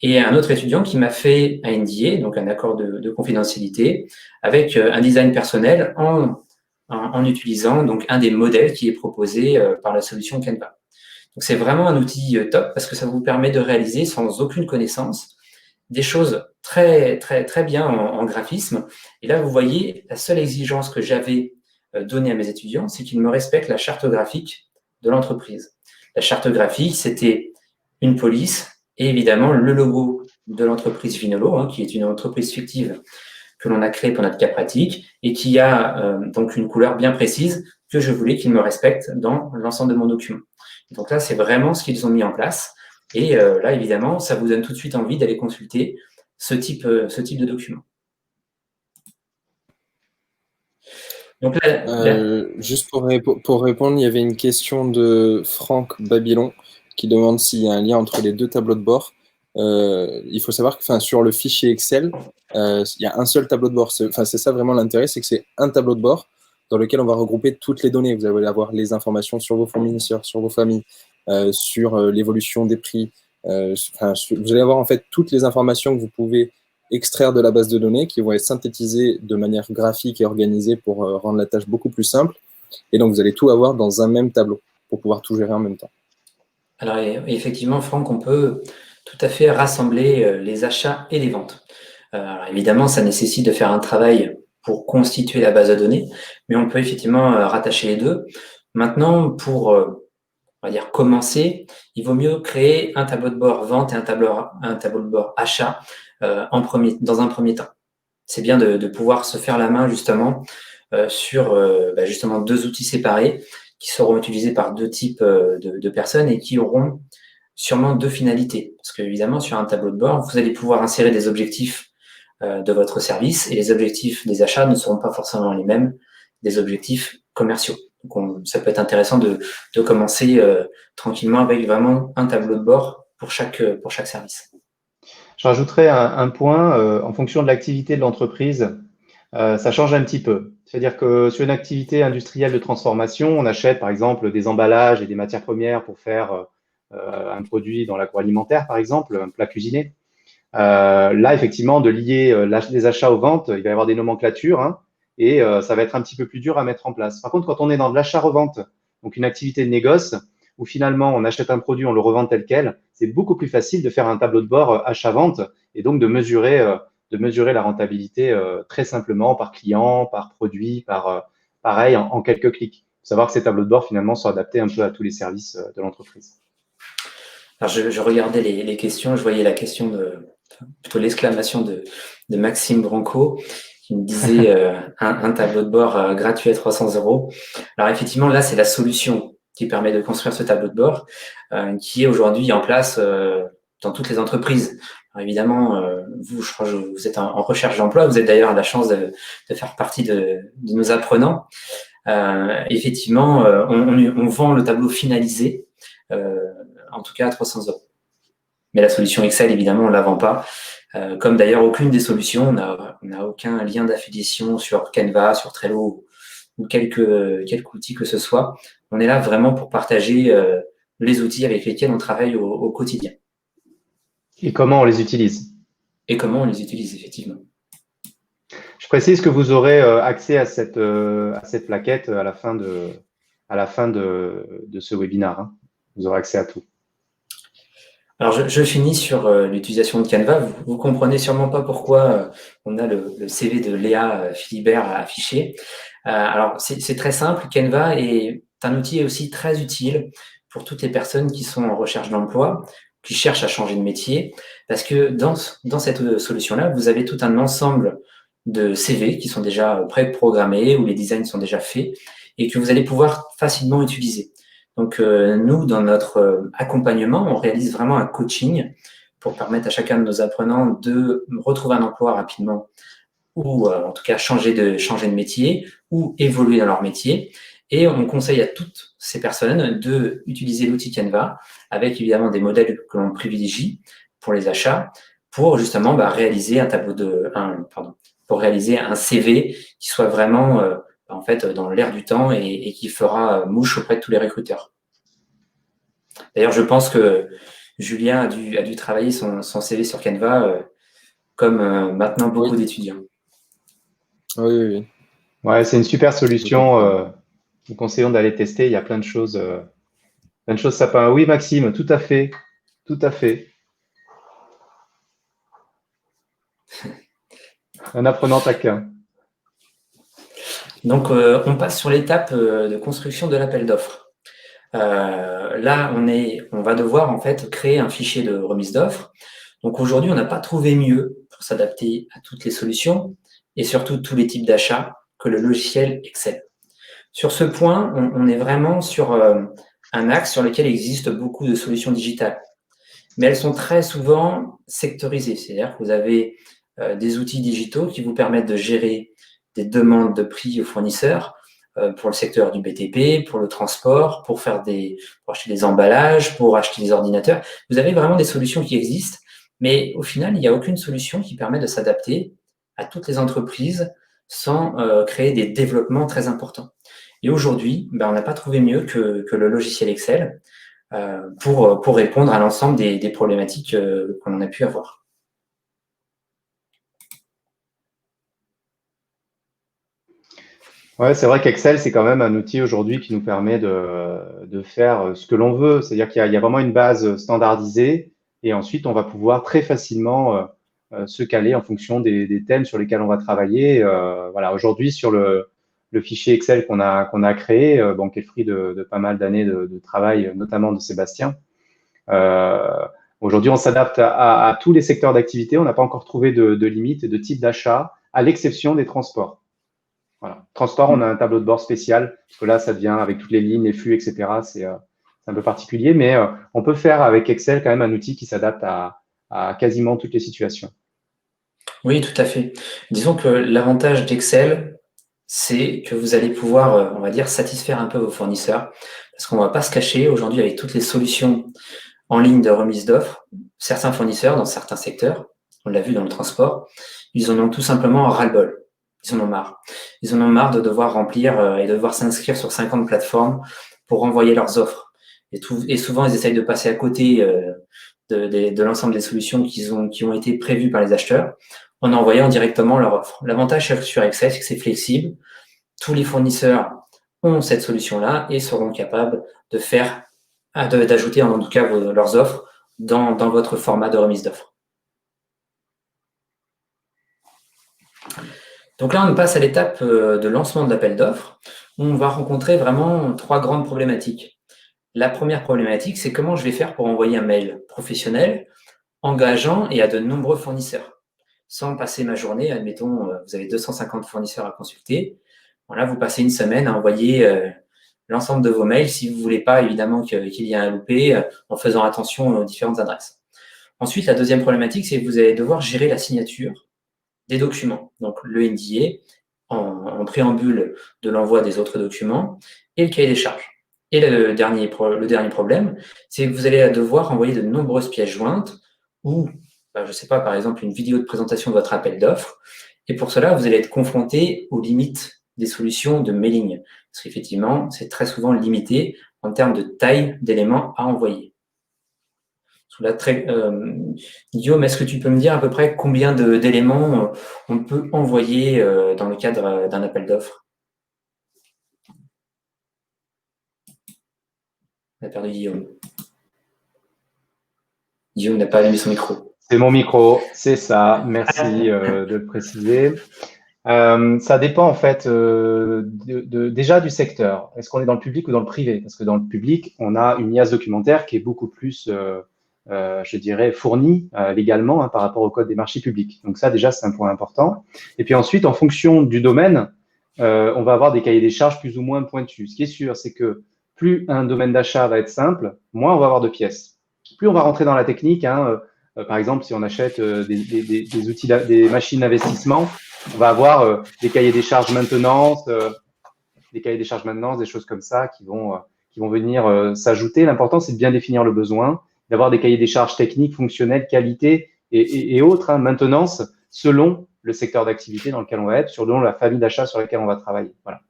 et un autre étudiant qui m'a fait un NDA, donc un accord de confidentialité, avec un design personnel en utilisant donc un des modèles qui est proposé par la solution Canva. Donc c'est vraiment un outil top parce que ça vous permet de réaliser sans aucune connaissance des choses très très très bien en graphisme. Et là, vous voyez, la seule exigence que j'avais donnée à mes étudiants, c'est qu'ils me respectent la charte graphique de l'entreprise. La charte graphique, c'était une police et évidemment le logo de l'entreprise Vinolo, qui est une entreprise fictive que l'on a créée pour notre cas pratique et qui a donc une couleur bien précise que je voulais qu'ils me respectent dans l'ensemble de mon document. Donc là, c'est vraiment ce qu'ils ont mis en place. Et là, évidemment, ça vous donne tout de suite envie d'aller consulter ce type de document. Donc là, juste pour répondre, il y avait une question de Franck Babylon qui demande s'il y a un lien entre les deux tableaux de bord. Il faut savoir que sur le fichier Excel, il y a un seul tableau de bord. C'est ça vraiment l'intérêt, c'est que c'est un tableau de bord dans lequel on va regrouper toutes les données. Vous allez avoir les informations sur vos fournisseurs, sur vos familles, sur l'évolution des prix. Vous allez avoir en fait toutes les informations que vous pouvez extraire de la base de données qui vont être synthétisées de manière graphique et organisée pour rendre la tâche beaucoup plus simple. Et donc, vous allez tout avoir dans un même tableau pour pouvoir tout gérer en même temps. Alors, effectivement, Franck, on peut tout à fait rassembler les achats et les ventes. Alors, évidemment, ça nécessite de faire un travail pour constituer la base de données, mais on peut effectivement rattacher les deux. Maintenant, pour on va dire commencer, il vaut mieux créer un tableau de bord vente et un tableau de bord achat dans un premier temps. C'est bien de pouvoir se faire la main justement sur justement deux outils séparés qui seront utilisés par deux types de personnes et qui auront sûrement deux finalités. Parce qu'évidemment, sur un tableau de bord, vous allez pouvoir insérer des objectifs de votre service et les objectifs des achats ne seront pas forcément les mêmes des objectifs commerciaux. Donc ça peut être intéressant de commencer tranquillement avec vraiment un tableau de bord pour chaque service. Je rajouterais un point, en fonction de l'activité de l'entreprise, ça change un petit peu. C'est-à-dire que sur une activité industrielle de transformation, on achète par exemple des emballages et des matières premières pour faire un produit dans l'agroalimentaire, par exemple, un plat cuisiné. Là, effectivement, de lier les achats aux ventes, il va y avoir des nomenclatures, et ça va être un petit peu plus dur à mettre en place. Par contre, quand on est dans de l'achat-revente, donc une activité de négoce, où finalement on achète un produit, on le revend tel quel, c'est beaucoup plus facile de faire un tableau de bord achat-vente et donc de mesurer la rentabilité très simplement par client, par produit, pareil, en quelques clics. Il faut savoir que ces tableaux de bord finalement sont adaptés un peu à tous les services de l'entreprise. Alors je regardais les questions, je voyais la question plutôt l'exclamation de Maxime Branco qui me disait un tableau de bord gratuit à 300 €. Alors effectivement, là, c'est la solution qui permet de construire ce tableau de bord qui est aujourd'hui en place dans toutes les entreprises. Alors évidemment, vous, je crois que vous êtes en recherche d'emploi, vous êtes d'ailleurs à la chance de faire partie de nos apprenants. Effectivement, on vend le tableau finalisé, en tout cas à 300 €. Mais la solution Excel, évidemment, on ne la vend pas. Comme d'ailleurs aucune des solutions, on n'a aucun lien d'affiliation sur Canva, sur Trello ou quelque outil que ce soit. On est là vraiment pour partager les outils avec lesquels on travaille au quotidien. Et comment on les utilise. Et comment on les utilise, effectivement. Je précise que vous aurez accès à cette plaquette à la fin de ce webinaire. Vous aurez accès à tout. Alors, je finis sur l'utilisation de Canva. Vous comprenez sûrement pas pourquoi on a le CV de Léa Philibert affiché. Alors, c'est très simple. Canva est un outil aussi très utile pour toutes les personnes qui sont en recherche d'emploi, qui cherchent à changer de métier, parce que dans cette solution-là, vous avez tout un ensemble de CV qui sont déjà pré-programmés, où les designs sont déjà faits, et que vous allez pouvoir facilement utiliser. Donc, nous, dans notre accompagnement, on réalise vraiment un coaching pour permettre à chacun de nos apprenants de retrouver un emploi rapidement ou en tout cas changer de métier ou évoluer dans leur métier. Et on conseille à toutes ces personnes d'utiliser l'outil Canva avec évidemment des modèles que l'on privilégie pour les achats pour justement réaliser pour réaliser un CV qui soit vraiment en fait, dans l'air du temps et qui fera mouche auprès de tous les recruteurs. D'ailleurs, je pense que Julien a dû travailler son CV sur Canva comme maintenant beaucoup d'étudiants. Oui. Ouais, c'est une super solution. Nous conseillons d'aller tester. Il y a plein de choses sympas. Oui, Maxime, tout à fait. Tout à fait. Un apprenant taquin. Donc, on passe sur l'étape de construction de l'appel d'offres. Là, on va devoir en fait créer un fichier de remise d'offres. Donc aujourd'hui, on n'a pas trouvé mieux pour s'adapter à toutes les solutions et surtout tous les types d'achats que le logiciel Excel. Sur ce point, on est vraiment sur un axe sur lequel existe beaucoup de solutions digitales. Mais elles sont très souvent sectorisées, c'est-à-dire que vous avez des outils digitaux qui vous permettent de gérer des demandes de prix aux fournisseurs pour le secteur du BTP, pour le transport, pour acheter des emballages, pour acheter des ordinateurs. Vous avez vraiment des solutions qui existent, mais au final, il n'y a aucune solution qui permet de s'adapter à toutes les entreprises sans créer des développements très importants. Et aujourd'hui, on n'a pas trouvé mieux que le logiciel Excel pour répondre à l'ensemble des problématiques qu'on a pu avoir. Ouais, c'est vrai qu'Excel, c'est quand même un outil aujourd'hui qui nous permet de faire ce que l'on veut. C'est-à-dire qu'il y a vraiment une base standardisée et ensuite on va pouvoir très facilement se caler en fonction des thèmes sur lesquels on va travailler. Voilà, aujourd'hui sur le fichier Excel qu'on a créé, qui est le fruit de pas mal d'années de travail, notamment de Sébastien. Aujourd'hui, on s'adapte à tous les secteurs d'activité. On n'a pas encore trouvé de limite et de type d'achat, à l'exception des transports. Voilà. Transport, on a un tableau de bord spécial, parce que là, ça devient avec toutes les lignes, les flux, etc. C'est un peu particulier, mais on peut faire avec Excel quand même un outil qui s'adapte à quasiment toutes les situations. Oui, tout à fait. Disons que l'avantage d'Excel, c'est que vous allez pouvoir, on va dire, satisfaire un peu vos fournisseurs, parce qu'on ne va pas se cacher, aujourd'hui, avec toutes les solutions en ligne de remise d'offres, certains fournisseurs, dans certains secteurs, on l'a vu dans le transport, ils en ont tout simplement ras-le-bol. Ils en ont marre. Ils en ont marre de devoir remplir et de devoir s'inscrire sur 50 plateformes pour envoyer leurs offres. Et souvent, ils essayent de passer à côté de l'ensemble des solutions qui ont été prévues par les acheteurs en envoyant directement leur offre. L'avantage sur Excel, c'est que c'est flexible. Tous les fournisseurs ont cette solution-là et seront capables d'ajouter en tout cas leurs offres dans votre format de remise d'offres. Donc là, on passe à l'étape de lancement de l'appel d'offres, où on va rencontrer vraiment 3 grandes problématiques. La première problématique, c'est comment je vais faire pour envoyer un mail professionnel, engageant et à de nombreux fournisseurs. Sans passer ma journée, admettons, vous avez 250 fournisseurs à consulter. Voilà, vous passez une semaine à envoyer l'ensemble de vos mails si vous ne voulez pas, évidemment, qu'il y ait un loupé, en faisant attention aux différentes adresses. Ensuite, la deuxième problématique, c'est que vous allez devoir gérer la signature des documents, donc le NDA en préambule de l'envoi des autres documents et le cahier des charges. Et le dernier problème, c'est que vous allez devoir envoyer de nombreuses pièces jointes ou, je ne sais pas, par exemple, une vidéo de présentation de votre appel d'offres. Et pour cela, vous allez être confronté aux limites des solutions de mailing. Parce qu'effectivement, c'est très souvent limité en termes de taille d'éléments à envoyer. Guillaume, est-ce que tu peux me dire à peu près combien d'éléments on peut envoyer dans le cadre d'un appel d'offres? On a perdu Guillaume. Guillaume n'a pas allumé son micro. C'est mon micro, c'est ça. Merci de le préciser. Ça dépend en fait déjà du secteur. Est-ce qu'on est dans le public ou dans le privé? Parce que dans le public, on a une IAS documentaire qui est beaucoup plus je dirais, fourni légalement par rapport au code des marchés publics. Donc ça, déjà, c'est un point important. Et puis ensuite, en fonction du domaine, on va avoir des cahiers des charges plus ou moins pointus. Ce qui est sûr, c'est que plus un domaine d'achat va être simple, moins on va avoir de pièces. Plus on va rentrer dans la technique, par exemple, si on achète des outils, des machines d'investissement, on va avoir des cahiers des charges maintenance, des choses comme ça qui vont venir s'ajouter. L'important, c'est de bien définir le besoin, d'avoir des cahiers des charges techniques, fonctionnels, qualité et autres, maintenance, selon le secteur d'activité dans lequel on va être, selon la famille d'achat sur laquelle on va travailler. Voilà.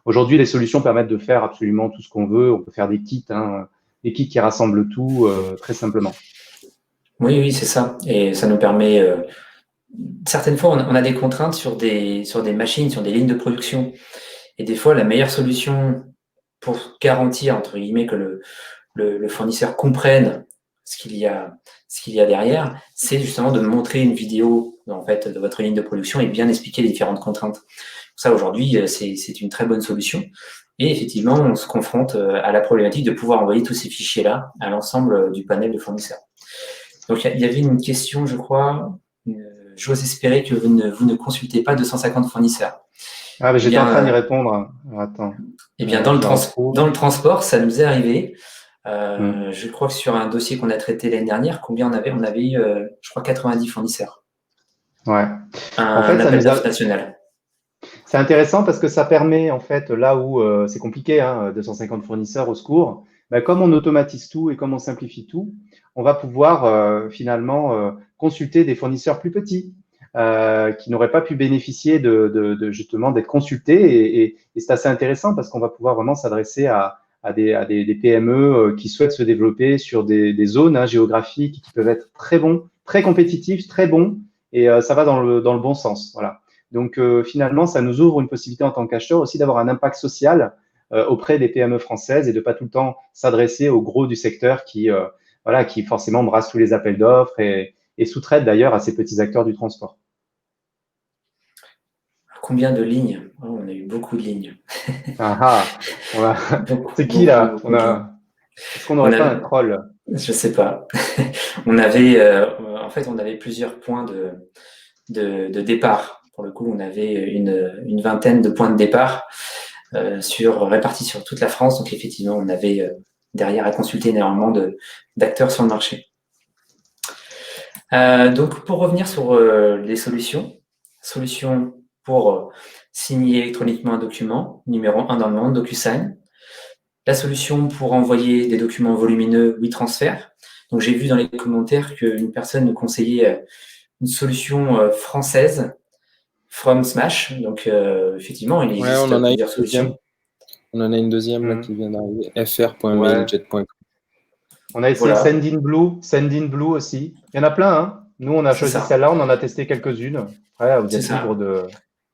Aujourd'hui, les solutions permettent de faire absolument tout ce qu'on veut. On peut faire des kits, hein, des kits qui rassemblent tout très simplement. Oui, oui, c'est ça. Et ça nous permet, certaines fois, on a des contraintes sur des machines, sur des lignes de production. Et des fois, la meilleure solution pour garantir, entre guillemets, que le fournisseur comprenne ce qu'il y a derrière, c'est justement de montrer une vidéo en fait, de votre ligne de production et bien expliquer les différentes contraintes. Ça, aujourd'hui, c'est une très bonne solution. Et effectivement, on se confronte à la problématique de pouvoir envoyer tous ces fichiers-là à l'ensemble du panel de fournisseurs. Donc, il y avait une question, je crois. J'ose espérer que vous ne consultez pas 250 fournisseurs. Ah, mais j'étais en train d'y répondre. Attends. Eh bien, dans le transport, ça nous est arrivé. Je crois que sur un dossier qu'on a traité l'année dernière, combien on avait? On avait eu, je crois, 90 fournisseurs. Ouais. En fait, appel d'offres national. C'est intéressant parce que ça permet, en fait, là où c'est compliqué, hein, 250 fournisseurs au secours, bah, comme on automatise tout et comme on simplifie tout, on va pouvoir finalement consulter des fournisseurs plus petits qui n'auraient pas pu bénéficier de justement d'être consultés. Et c'est assez intéressant parce qu'on va pouvoir vraiment s'adresser à des PME qui souhaitent se développer sur des zones hein, géographiques qui peuvent être très bons, très compétitifs, très bons, et ça va dans le bon sens. Voilà. Donc finalement, ça nous ouvre une possibilité en tant qu'acheteur aussi d'avoir un impact social auprès des PME françaises et de pas tout le temps s'adresser au gros du secteur voilà, qui forcément brasse tous les appels d'offres et sous-traite d'ailleurs à ces petits acteurs du transport. Combien de lignes? Oh, on a eu beaucoup de lignes. C'est qui là? Est-ce qu'on n'aurait pas un troll? Je sais pas. On avait, en fait, on avait plusieurs points de départ. Pour le coup, on avait une vingtaine de points de départ répartis sur toute la France. Donc, effectivement, on avait derrière à consulter énormément d'acteurs sur le marché. Donc, pour revenir sur les solutions pour signer électroniquement un document, numéro 1 dans le monde, DocuSign. La solution pour envoyer des documents volumineux, WeTransfer. Donc, j'ai vu dans les commentaires qu'une personne nous conseillait une solution française, From Smash. Donc, effectivement, il existe plusieurs solutions. On en a une deuxième là, qui vient d'arriver, fr.mailjet.com. On a essayé Sendinblue aussi. Il y en a plein. Hein. Nous, on a choisi celle-là, on en a testé quelques-unes. Après, vous êtes libre de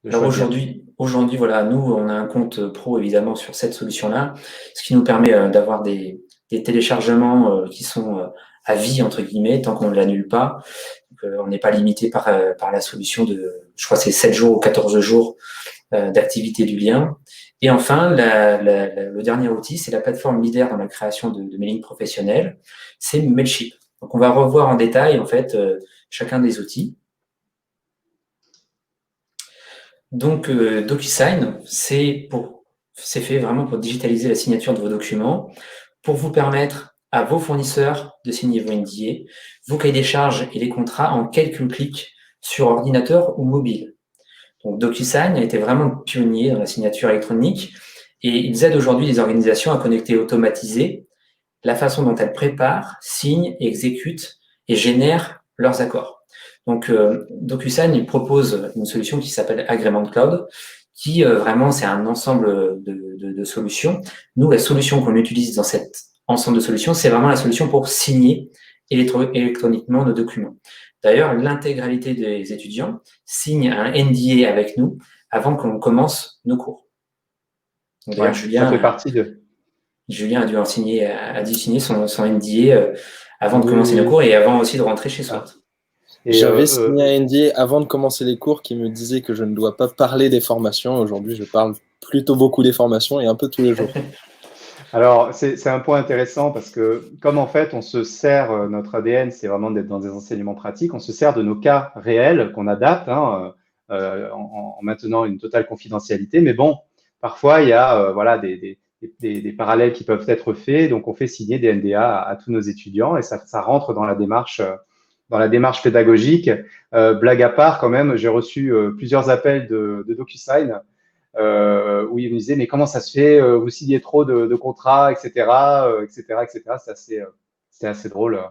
alors aujourd'hui, voilà, nous, on a un compte pro évidemment sur cette solution-là, ce qui nous permet d'avoir des téléchargements qui sont à vie, entre guillemets, tant qu'on ne l'annule pas. Donc, on n'est pas limité par la solution je crois que c'est 7 jours ou 14 jours d'activité du lien. Et enfin, le dernier outil, c'est la plateforme leader dans la création de mailing professionnel, c'est Mailchimp. Donc, on va revoir en détail, en fait, chacun des outils. Donc, DocuSign, c'est fait vraiment pour digitaliser la signature de vos documents, pour vous permettre à vos fournisseurs de signer vos NDA, vos cahiers des charges et les contrats en quelques clics sur ordinateur ou mobile. Donc, DocuSign a été vraiment pionnier dans la signature électronique et ils aident aujourd'hui les organisations à connecter et automatiser la façon dont elles préparent, signent, exécutent et génèrent leurs accords. Donc, DocuSign, il propose une solution qui s'appelle Agreement Cloud, qui vraiment, c'est un ensemble de solutions. Nous, la solution qu'on utilise dans cet ensemble de solutions, c'est vraiment la solution pour signer électroniquement nos documents. D'ailleurs, l'intégralité des étudiants signent un NDA avec nous avant qu'on commence nos cours. Donc, ouais, ça fait partie de... Julien a dû signer son NDA avant de commencer nos cours et avant aussi de rentrer chez soi. J'avais signé un NDA avant de commencer les cours qui me disait que je ne dois pas parler des formations. Aujourd'hui, je parle plutôt beaucoup des formations et un peu tous les jours. Alors, c'est un point intéressant parce que comme en fait, on se sert, notre ADN, c'est vraiment d'être dans des enseignements pratiques, on se sert de nos cas réels qu'on adapte hein, en maintenant une totale confidentialité. Mais bon, parfois, il y a voilà, des parallèles qui peuvent être faits. Donc, on fait signer des NDA à tous nos étudiants et ça rentre dans la démarche pédagogique. Blague à part, quand même, j'ai reçu plusieurs appels de DocuSign où ils me disaient mais comment ça se fait, vous signez trop de contrats, etc., etc., etc. C'était assez drôle.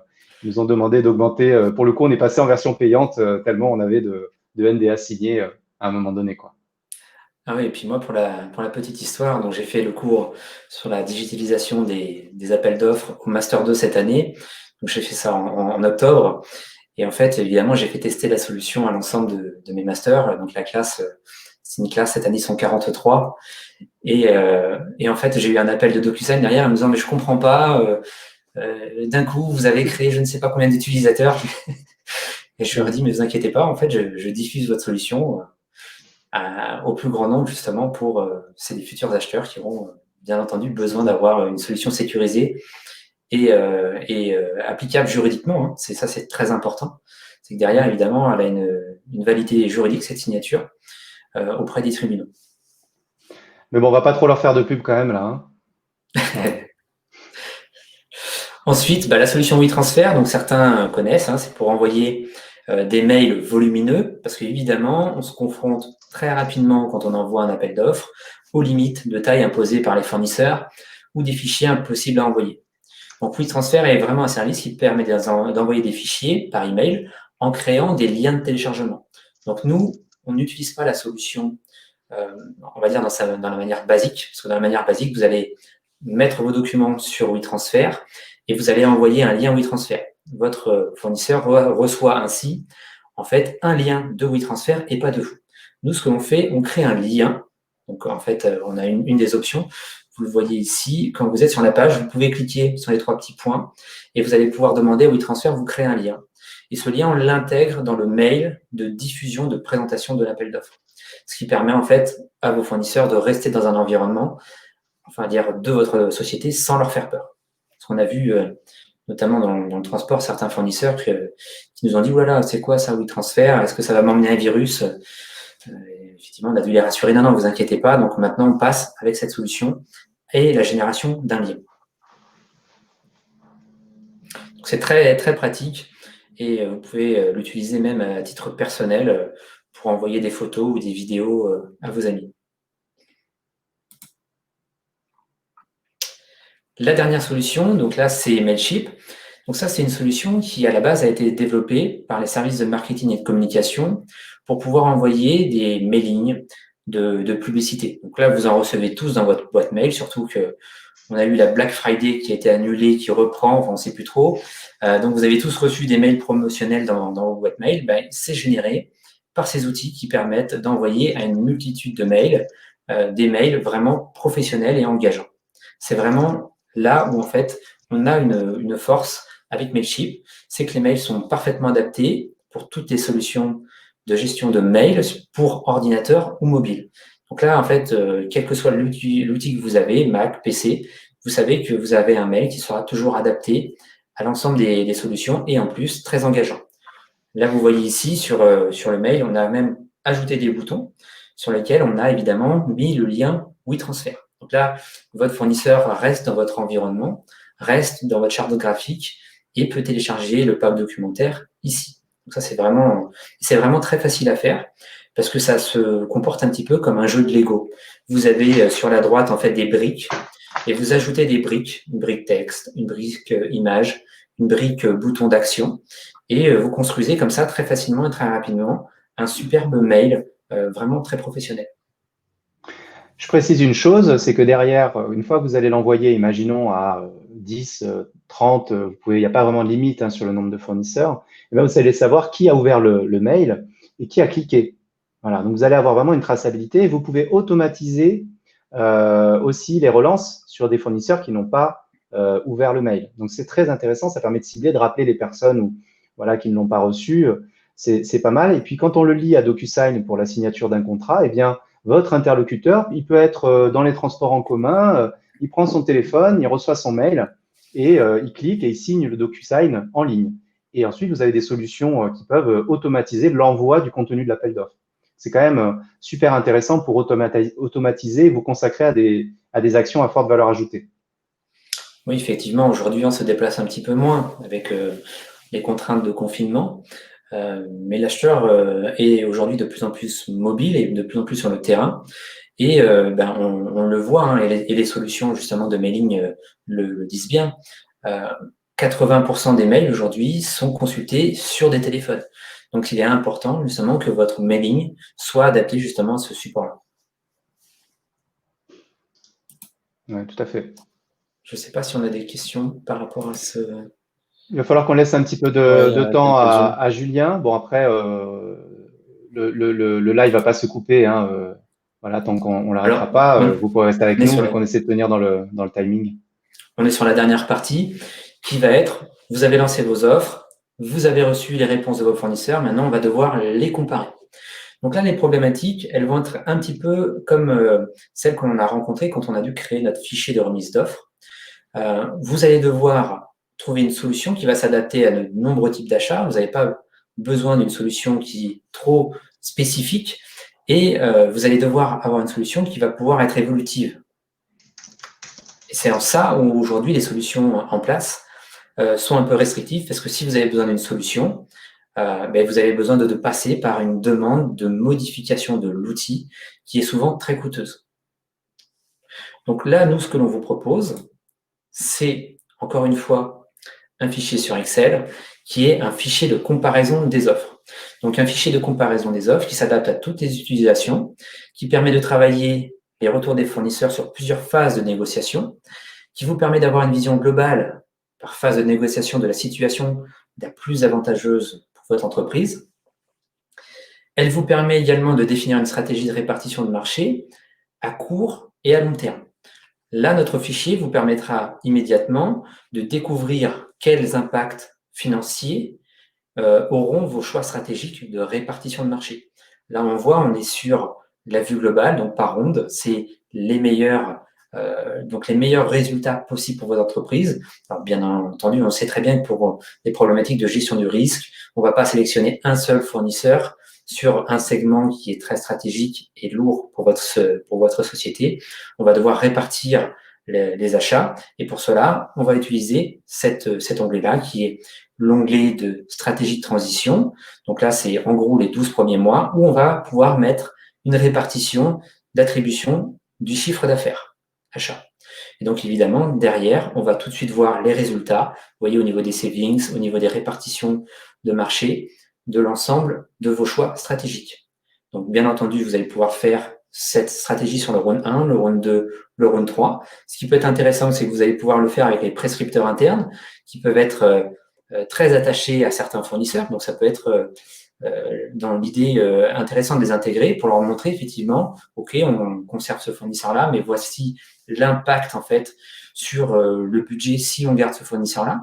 Ils nous ont demandé d'augmenter. Pour le coup, on est passé en version payante tellement on avait de NDA signés à un moment donné, quoi. Ah oui, et puis moi, pour la petite histoire, donc j'ai fait le cours sur la digitalisation des appels d'offres au Master 2 cette année. Donc j'ai fait ça en octobre. Et en fait, évidemment, j'ai fait tester la solution à l'ensemble de mes masters. Donc la classe, c'est une classe, cette année, ils sont 43. Et en fait, j'ai eu un appel de DocuSign derrière en me disant, mais je comprends pas, d'un coup, vous avez créé je ne sais pas combien d'utilisateurs. Et je leur ai dit, mais ne vous inquiétez pas, en fait, je diffuse votre solution au plus grand nombre, justement, pour c'est des futurs acheteurs qui auront, bien entendu, besoin d'avoir une solution sécurisée et applicable juridiquement. Hein. C'est très important. C'est que derrière, évidemment, elle a une validité juridique, cette signature, auprès des tribunaux. Mais bon, on va pas trop leur faire de pub quand même là. Hein. Ensuite, la solution WeTransfer, donc certains connaissent, hein, c'est pour envoyer des mails volumineux, parce qu'évidemment, on se confronte très rapidement quand on envoie un appel d'offres aux limites de taille imposées par les fournisseurs ou des fichiers impossibles à envoyer. Donc WeTransfer est vraiment un service qui permet d'envoyer des fichiers par email en créant des liens de téléchargement. Donc nous, on n'utilise pas la solution, on va dire dans la manière basique, parce que dans la manière basique, vous allez mettre vos documents sur WeTransfer et vous allez envoyer un lien WeTransfer. Votre fournisseur reçoit ainsi en fait un lien de WeTransfer et pas de vous. Nous, ce que l'on fait, on crée un lien. Donc en fait, on a une des options. Vous le voyez ici, quand vous êtes sur la page, vous pouvez cliquer sur les 3 petits points et vous allez pouvoir demander à WeTransfer vous créer un lien. Et ce lien, on l'intègre dans le mail de diffusion, de présentation de l'appel d'offres. Ce qui permet en fait à vos fournisseurs de rester dans un environnement, enfin dire de votre société, sans leur faire peur. Parce qu'on a vu, notamment dans le transport, certains fournisseurs qui nous ont dit « Voilà, c'est quoi ça, WeTransfer? Est-ce que ça va m'emmener un virus ?» Effectivement, on a dû les rassurer « Non, non, vous inquiétez pas. » Donc maintenant, on passe avec cette solution et la génération d'un lien. C'est très, très pratique et vous pouvez l'utiliser même à titre personnel pour envoyer des photos ou des vidéos à vos amis. La dernière solution, donc là, c'est Mailchimp. Donc ça, c'est une solution qui, à la base, a été développée par les services de marketing et de communication pour pouvoir envoyer des mailings de publicité. Donc là, vous en recevez tous dans votre boîte mail, surtout que on a eu la Black Friday qui a été annulée, qui reprend, enfin, on ne sait plus trop. Donc, vous avez tous reçu des mails promotionnels dans vos boîtes mail. C'est généré par ces outils qui permettent d'envoyer à une multitude de mails, des mails vraiment professionnels et engageants. C'est vraiment là où, en fait, on a une force avec Mailchimp, c'est que les mails sont parfaitement adaptés pour toutes les solutions de gestion de mails pour ordinateur ou mobile. Donc là, en fait, quel que soit l'outil que vous avez, Mac, PC, vous savez que vous avez un mail qui sera toujours adapté à l'ensemble des solutions et en plus très engageant. Là, vous voyez ici sur le mail, on a même ajouté des boutons sur lesquels on a évidemment mis le lien WeTransfer. Donc là, votre fournisseur reste dans votre environnement, reste dans votre charte graphique et peut télécharger le pack documentaire ici. Donc ça, c'est vraiment très facile à faire parce que ça se comporte un petit peu comme un jeu de Lego. Vous avez sur la droite en fait des briques et vous ajoutez des briques, une brique texte, une brique image, une brique bouton d'action et vous construisez comme ça très facilement et très rapidement un superbe mail vraiment très professionnel. Je précise une chose, c'est que derrière, une fois que vous allez l'envoyer, imaginons à 10, 30, il n'y a pas vraiment de limite hein, sur le nombre de fournisseurs, et bien vous allez savoir qui a ouvert le mail et qui a cliqué. Voilà, donc vous allez avoir vraiment une traçabilité et vous pouvez automatiser aussi les relances sur des fournisseurs qui n'ont pas ouvert le mail. Donc c'est très intéressant, ça permet de cibler, de rappeler les personnes voilà, qui ne l'ont pas reçu. C'est pas mal. Et puis quand on le lit à DocuSign pour la signature d'un contrat, eh bien votre interlocuteur, il peut être dans les transports en commun, il prend son téléphone, il reçoit son mail et il clique et il signe le DocuSign en ligne. Et ensuite, vous avez des solutions qui peuvent automatiser l'envoi du contenu de l'appel d'offres. C'est quand même super intéressant pour automatiser et vous consacrer à des actions à forte valeur ajoutée. Oui, effectivement, aujourd'hui, on se déplace un petit peu moins avec les contraintes de confinement. Mais l'acheteur est aujourd'hui de plus en plus mobile et de plus en plus sur le terrain. Et on le voit, hein, et les solutions justement de mailing le disent bien. 80% des mails aujourd'hui sont consultés sur des téléphones. Donc, il est important justement que votre mailing soit adapté justement à ce support-là. Ouais, tout à fait. Je ne sais pas si on a des questions par rapport à ce… Il va falloir qu'on laisse un petit peu Ouais, il y de a temps quelques-unes. à Julien. Bon, après, le live va pas se couper, hein, voilà, tant qu'on on l'arrêtera Alors, pas. Vous pourrez rester avec on est nous, sur vu qu'on essaie de tenir dans le timing. on est sur la dernière partie qui va être, vous avez lancé vos offres, vous avez reçu les réponses de vos fournisseurs, maintenant on va devoir les comparer. Donc là, les problématiques, elles vont être un petit peu comme celles qu'on a rencontrées quand on a dû créer notre fichier de remise d'offres. Vous allez devoir trouver une solution qui va s'adapter à de nombreux types d'achats. Vous n'avez pas besoin d'une solution qui est trop spécifique et vous allez devoir avoir une solution qui va pouvoir être évolutive. Et c'est en ça où aujourd'hui les solutions en place sont un peu restrictives parce que si vous avez besoin d'une solution, vous avez besoin de passer par une demande de modification de l'outil qui est souvent très coûteuse. Donc là, nous, ce que l'on vous propose, c'est, encore une fois, un fichier sur Excel qui est un fichier de comparaison des offres. Donc un fichier de comparaison des offres qui s'adapte à toutes les utilisations, qui permet de travailler les retours des fournisseurs sur plusieurs phases de négociation, qui vous permet d'avoir une vision globale par phase de négociation de la situation la plus avantageuse pour votre entreprise. Elle vous permet également de définir une stratégie de répartition de marché à court et à long terme. Là, notre fichier vous permettra immédiatement de découvrir quels impacts financiers auront vos choix stratégiques de répartition de marché. Là, on est sur la vue globale, donc par ronde, c'est les meilleurs résultats possibles pour vos entreprises. Alors, bien entendu, on sait très bien que pour les problématiques de gestion du risque, on ne va pas sélectionner un seul fournisseur sur un segment qui est très stratégique et lourd pour votre société. On va devoir répartir les achats et pour cela, on va utiliser cet onglet-là qui est l'onglet de stratégie de transition. Donc là, c'est en gros les 12 premiers mois où on va pouvoir mettre une répartition d'attribution du chiffre d'affaires achat. Et donc, évidemment, derrière, on va tout de suite voir les résultats. Vous voyez, au niveau des savings, au niveau des répartitions de marché, de l'ensemble de vos choix stratégiques. Donc, bien entendu, vous allez pouvoir faire cette stratégie sur le round 1, le round 2, le round 3. Ce qui peut être intéressant, c'est que vous allez pouvoir le faire avec les prescripteurs internes qui peuvent être très attachés à certains fournisseurs. Donc, ça peut être dans l'idée intéressante de les intégrer pour leur montrer effectivement, OK, on conserve ce fournisseur-là, mais voici l'impact en fait sur le budget si on garde ce fournisseur-là.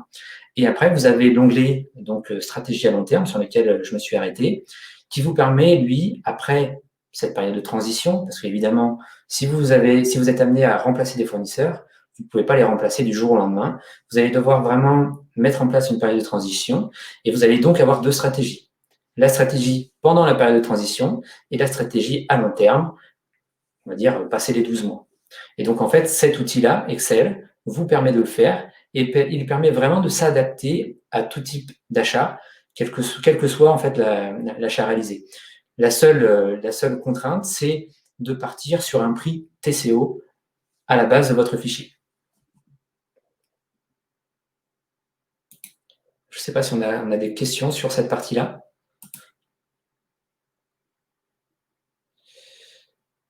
Et après, vous avez l'onglet donc stratégie à long terme sur lequel je me suis arrêté, qui vous permet, lui, après cette période de transition, parce qu'évidemment, si vous êtes amené à remplacer des fournisseurs, vous ne pouvez pas les remplacer du jour au lendemain. Vous allez devoir vraiment mettre en place une période de transition et vous allez donc avoir deux stratégies. La stratégie pendant la période de transition et la stratégie à long terme, on va dire passer les 12 mois. Et donc, en fait, cet outil-là, Excel, vous permet de le faire et il permet vraiment de s'adapter à tout type d'achat, quel que soit en fait l'achat réalisé. La seule contrainte, c'est de partir sur un prix TCO à la base de votre fichier. Je ne sais pas si on a des questions sur cette partie-là.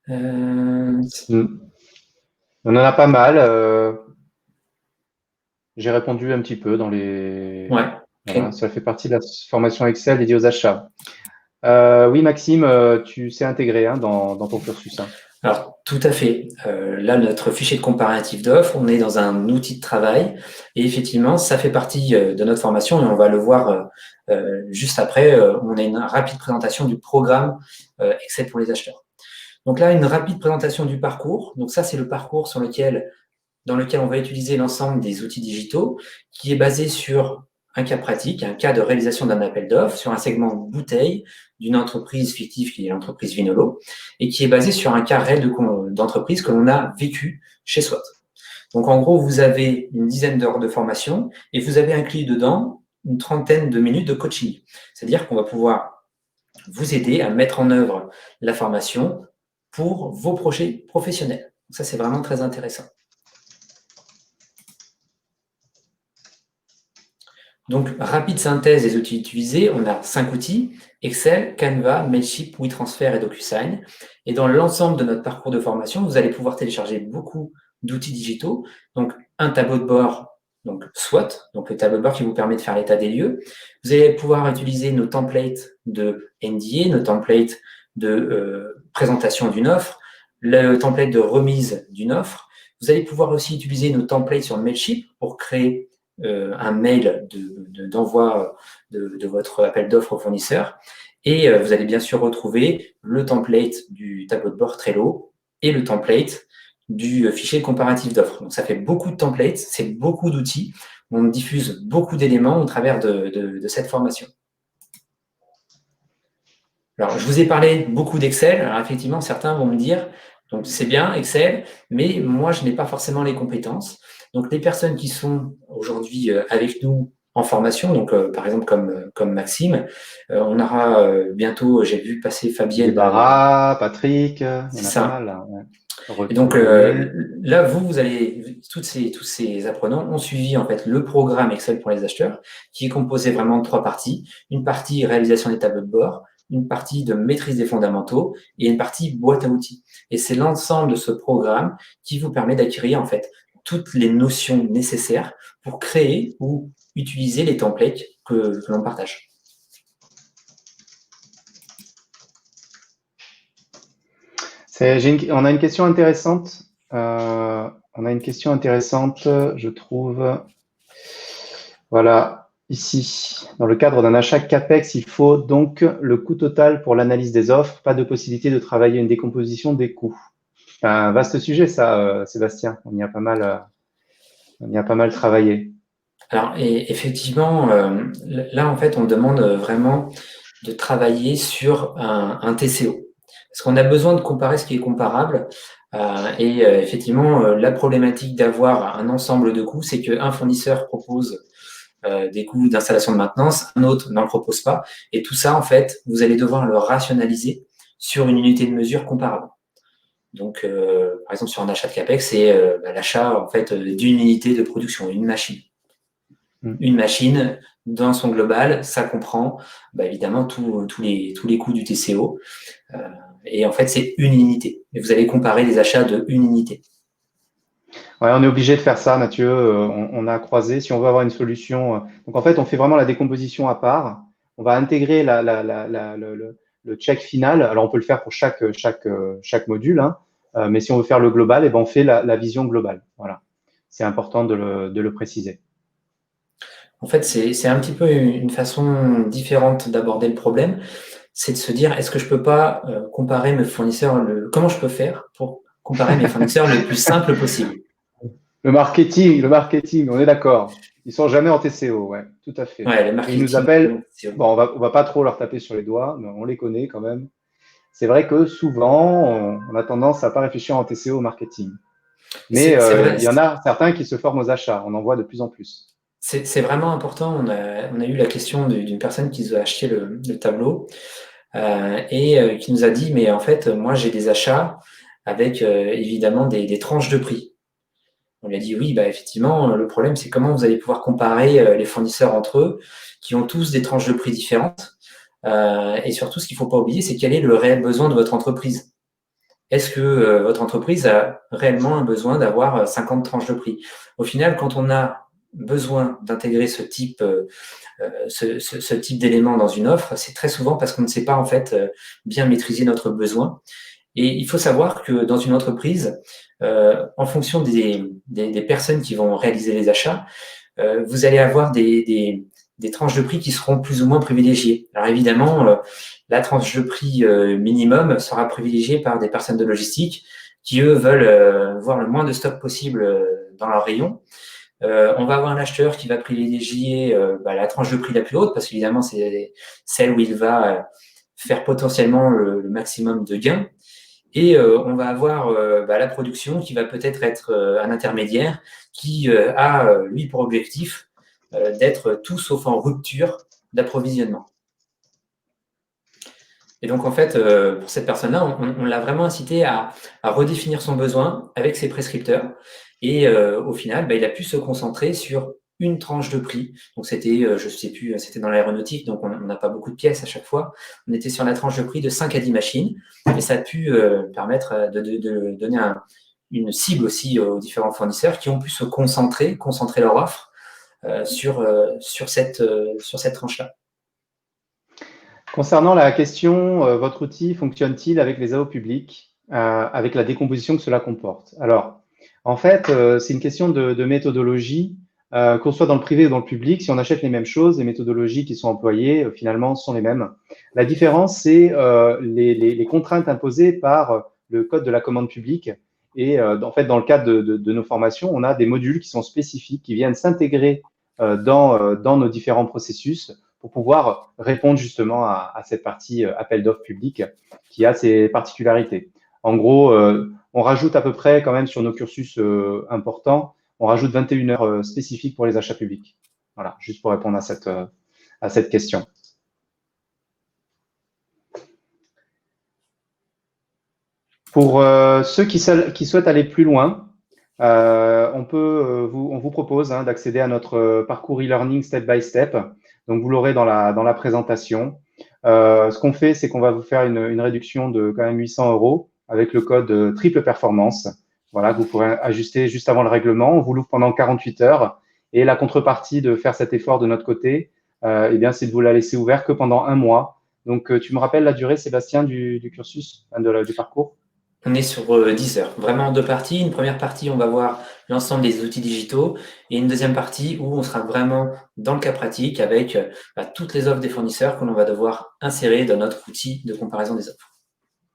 On en a pas mal. J'ai répondu un petit peu dans les. Ouais. Voilà, Okay. ça fait partie de la formation Excel dédiée aux achats. Oui, Maxime, tu sais intégrer hein, dans ton cursus. Hein. Alors, tout à fait. Là, notre fichier de comparatif d'offres, on est dans un outil de travail et effectivement, ça fait partie de notre formation et on va le voir juste après. On a une rapide présentation du programme Excel pour les acheteurs. Donc là, une rapide présentation du parcours. Donc ça, c'est le parcours dans lequel on va utiliser l'ensemble des outils digitaux qui est basé sur un cas pratique, un cas de réalisation d'un appel d'offres sur un segment bouteille d'une entreprise fictive qui est l'entreprise Vinolo et qui est basé sur un cas réel d'entreprise que l'on a vécu chez SWOT. Donc, en gros, vous avez une dizaine d'heures de formation et vous avez inclus dedans une trentaine de minutes de coaching. C'est-à-dire qu'on va pouvoir vous aider à mettre en œuvre la formation pour vos projets professionnels. Donc ça, c'est vraiment très intéressant. Donc, rapide synthèse des outils utilisés, on a 5 outils, Excel, Canva, Mailchimp, WeTransfer et DocuSign. Et dans l'ensemble de notre parcours de formation, vous allez pouvoir télécharger beaucoup d'outils digitaux. Donc, un tableau de bord, donc SWOT, donc le tableau de bord qui vous permet de faire l'état des lieux. Vous allez pouvoir utiliser nos templates de NDA, nos templates de présentation d'une offre, le template de remise d'une offre. Vous allez pouvoir aussi utiliser nos templates sur Mailchimp pour créer un mail d'envoi de votre appel d'offres au fournisseur. Et vous allez bien sûr retrouver le template du tableau de bord Trello et le template du fichier comparatif d'offres. Donc, ça fait beaucoup de templates, c'est beaucoup d'outils. On diffuse beaucoup d'éléments au travers de cette formation. Alors, je vous ai parlé beaucoup d'Excel. Alors, effectivement, certains vont me dire, donc c'est bien Excel, mais moi, je n'ai pas forcément les compétences. Donc, les personnes qui sont aujourd'hui avec nous en formation, donc par exemple comme Maxime, on aura bientôt, j'ai vu passer Fabienne. Barra, Patrick, il y en a ça. pas mal là. Ouais. Et donc là, tous ces apprenants ont suivi en fait le programme Excel pour les acheteurs, qui est composé vraiment de 3 parties. Une partie réalisation des tableaux de bord, une partie de maîtrise des fondamentaux et une partie boîte à outils. Et c'est l'ensemble de ce programme qui vous permet d'acquérir en fait toutes les notions nécessaires pour créer ou utiliser les templates que l'on partage. On a une question intéressante. Je trouve. Voilà, ici. Dans le cadre d'un achat CAPEX, il faut donc le coût total pour l'analyse des offres, pas de possibilité de travailler une décomposition des coûts. C'est un vaste sujet, ça, Sébastien. On y a pas mal travaillé. Alors, et effectivement, là, en fait, on demande vraiment de travailler sur un TCO. Parce qu'on a besoin de comparer ce qui est comparable. Effectivement, la problématique d'avoir un ensemble de coûts, c'est qu'un fournisseur propose des coûts d'installation de maintenance, un autre n'en propose pas. Et tout ça, en fait, vous allez devoir le rationaliser sur une unité de mesure comparable. Donc, par exemple, sur un achat de CAPEX, c'est l'achat en fait, d'une unité de production, une machine. Une machine, dans son global, ça comprend évidemment tous les coûts du TCO. Et en fait, c'est une unité. Et vous allez comparer les achats de une unité. Ouais, on est obligé de faire ça, Mathieu. On a croisé. Si on veut avoir une solution, donc en fait, on fait vraiment la décomposition à part. On va intégrer le check final. Alors, on peut le faire pour chaque module, hein. Mais si on veut faire le global, on fait la vision globale. Voilà. C'est important de le préciser. En fait, c'est un petit peu une façon différente d'aborder le problème. C'est de se dire, est-ce que je peux pas comparer mes fournisseurs, comment je peux faire pour comparer mes fournisseurs le plus simple possible? Le marketing, on est d'accord. Ils sont jamais en TCO, ouais, tout à fait. Ouais, le marketing. Ils nous appellent. Bon, on va pas trop leur taper sur les doigts, mais on les connaît quand même. C'est vrai que souvent, on a tendance à pas réfléchir en TCO au marketing. Mais il y en a certains qui se forment aux achats. On en voit de plus en plus. C'est vraiment important. On a eu la question d'une personne qui a acheté le tableau et qui nous a dit, mais en fait, moi, j'ai des achats avec évidemment des tranches de prix. On lui a dit, oui, effectivement, le problème, c'est comment vous allez pouvoir comparer les fournisseurs entre eux qui ont tous des tranches de prix différentes. Et surtout, ce qu'il ne faut pas oublier, c'est quel est le réel besoin de votre entreprise. Est-ce que votre entreprise a réellement un besoin d'avoir 50 tranches de prix? Au final, quand on a besoin d'intégrer ce type d'élément dans une offre, c'est très souvent parce qu'on ne sait pas en fait bien maîtriser notre besoin. Et il faut savoir que dans une entreprise, en fonction des personnes qui vont réaliser les achats, vous allez avoir des tranches de prix qui seront plus ou moins privilégiées. Alors évidemment, la tranche de prix minimum sera privilégiée par des personnes de logistique qui, eux, veulent voir le moins de stock possible dans leur rayon. On va avoir un acheteur qui va privilégier la tranche de prix la plus haute parce qu'évidemment, c'est celle où il va faire potentiellement le maximum de gains. Et on va avoir la production qui va peut-être être un intermédiaire qui a, lui, pour objectif d'être tout sauf en rupture d'approvisionnement. Et donc, en fait, pour cette personne-là, on l'a vraiment incité à redéfinir son besoin avec ses prescripteurs. Et au final, il a pu se concentrer sur une tranche de prix. Donc, c'était, je ne sais plus, c'était dans l'aéronautique, donc on n'a pas beaucoup de pièces à chaque fois. On était sur la tranche de prix de 5 à 10 machines. Et ça a pu permettre de donner une cible aussi aux différents fournisseurs qui ont pu se concentrer leur offre sur cette tranche-là. Concernant la question, votre outil fonctionne-t-il avec les AO publics, avec la décomposition que cela comporte? Alors, en fait, c'est une question de méthodologie, qu'on soit dans le privé ou dans le public. Si on achète les mêmes choses, les méthodologies qui sont employées, finalement, sont les mêmes. La différence, c'est les contraintes imposées par le code de la commande publique. Et en fait, dans le cadre de nos formations, on a des modules qui sont spécifiques, qui viennent s'intégrer dans nos différents processus pour pouvoir répondre justement à cette partie appel d'offres public qui a ses particularités. En gros, on rajoute à peu près quand même sur nos cursus importants, on rajoute 21 heures spécifiques pour les achats publics. Voilà, juste pour répondre à cette question. Pour ceux qui souhaitent aller plus loin, on vous propose d'accéder à notre parcours e-learning step by step. Donc, vous l'aurez dans la présentation. Ce qu'on fait, c'est qu'on va vous faire une réduction de quand même 800 € avec le code triple performance. Voilà, que vous pourrez ajuster juste avant le règlement. On vous l'ouvre pendant 48 heures. Et la contrepartie de faire cet effort de notre côté, eh bien, c'est de vous la laisser ouverte que pendant 1 mois. Donc, tu me rappelles la durée, Sébastien, du cursus, du parcours? On est sur 10 heures, vraiment en 2 parties. Une première partie, on va voir l'ensemble des outils digitaux et une deuxième partie où on sera vraiment dans le cas pratique avec toutes les offres des fournisseurs que l'on va devoir insérer dans notre outil de comparaison des offres.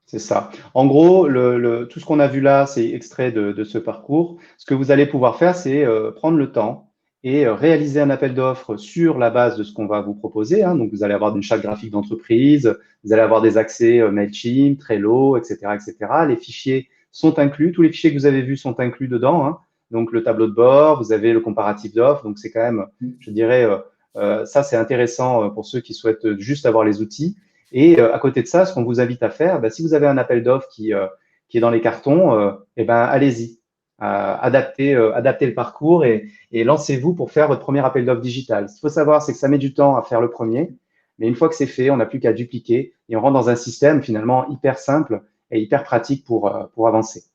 C'est ça. En gros, tout ce qu'on a vu là, c'est extrait de ce parcours. Ce que vous allez pouvoir faire, c'est prendre le temps et réaliser un appel d'offres sur la base de ce qu'on va vous proposer. Donc, vous allez avoir une charte graphique d'entreprise, vous allez avoir des accès Mailchimp, Trello, etc., etc. Les fichiers sont inclus. Tous les fichiers que vous avez vus sont inclus dedans. Donc, le tableau de bord, vous avez le comparatif d'offres. Donc, c'est quand même, je dirais, ça, c'est intéressant pour ceux qui souhaitent juste avoir les outils. Et à côté de ça, ce qu'on vous invite à faire, si vous avez un appel d'offres qui est dans les cartons, allez-y, adaptez le parcours et lancez-vous pour faire votre premier appel d'offres digital. Ce qu'il faut savoir, c'est que ça met du temps à faire le premier, mais une fois que c'est fait, on n'a plus qu'à dupliquer et on rentre dans un système finalement hyper simple et hyper pratique pour avancer.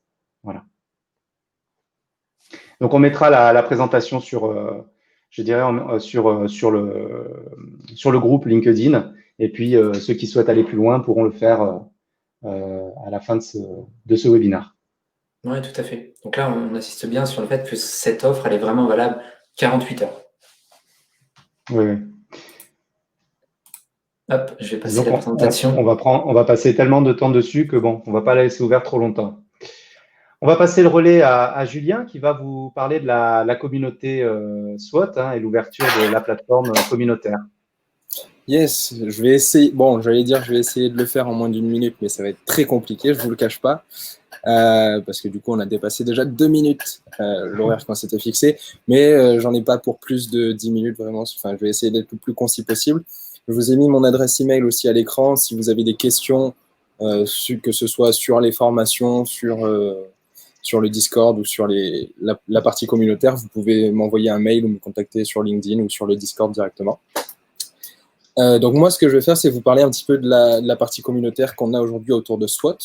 Voilà. Donc, on mettra la présentation sur, je dirais, sur le groupe LinkedIn. Et puis, ceux qui souhaitent aller plus loin pourront le faire à la fin de ce webinaire. Oui, tout à fait. Donc là, on insiste bien sur le fait que cette offre, elle est vraiment valable 48 heures. Oui. Hop, je vais passer Donc, la présentation. On va passer tellement de temps dessus que bon, on ne va pas la laisser ouverte trop longtemps. On va passer le relais à Julien qui va vous parler de la communauté SWOT et l'ouverture de la plateforme communautaire. Yes, je vais essayer. Bon, j'allais dire je vais essayer de le faire en moins d'1 minute, mais ça va être très compliqué, je ne vous le cache pas. Parce que du coup, on a dépassé déjà 2 minutes l'horaire qu'on s'était fixé. Mais j'en ai pas pour plus de 10 minutes, vraiment. Enfin, je vais essayer d'être le plus concis possible. Je vous ai mis mon adresse email aussi à l'écran. Si vous avez des questions, que ce soit sur les formations, sur le Discord ou sur la partie communautaire, vous pouvez m'envoyer un mail ou me contacter sur LinkedIn ou sur le Discord directement. Donc moi, ce que je vais faire, c'est vous parler un petit peu de la partie communautaire qu'on a aujourd'hui autour de SWOT.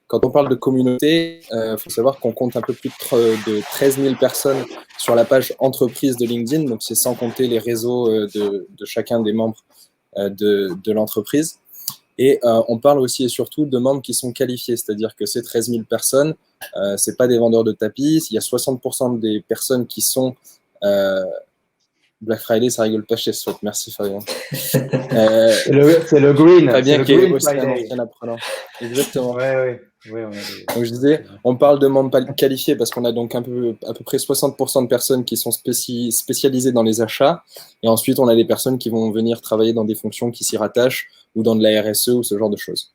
Quand on parle de communauté, faut savoir qu'on compte un peu plus de 13 000 personnes sur la page entreprise de LinkedIn. Donc, c'est sans compter les réseaux de chacun des membres de l'entreprise. Et on parle aussi et surtout de membres qui sont qualifiés, c'est-à-dire que ces 13 000 personnes, c'est pas des vendeurs de tapis. Il y a 60% des personnes qui sont Black Friday, ça rigole pas chez SWOT. Merci Fabien. C'est le green. Fabien qui est aussi Friday. un ancien apprenant. Exactement. Ouais. Donc je disais, on parle de membres qualifiés parce qu'on a donc à peu près 60% de personnes qui sont spécialisées dans les achats. Et ensuite, on a des personnes qui vont venir travailler dans des fonctions qui s'y rattachent ou dans de la RSE ou ce genre de choses.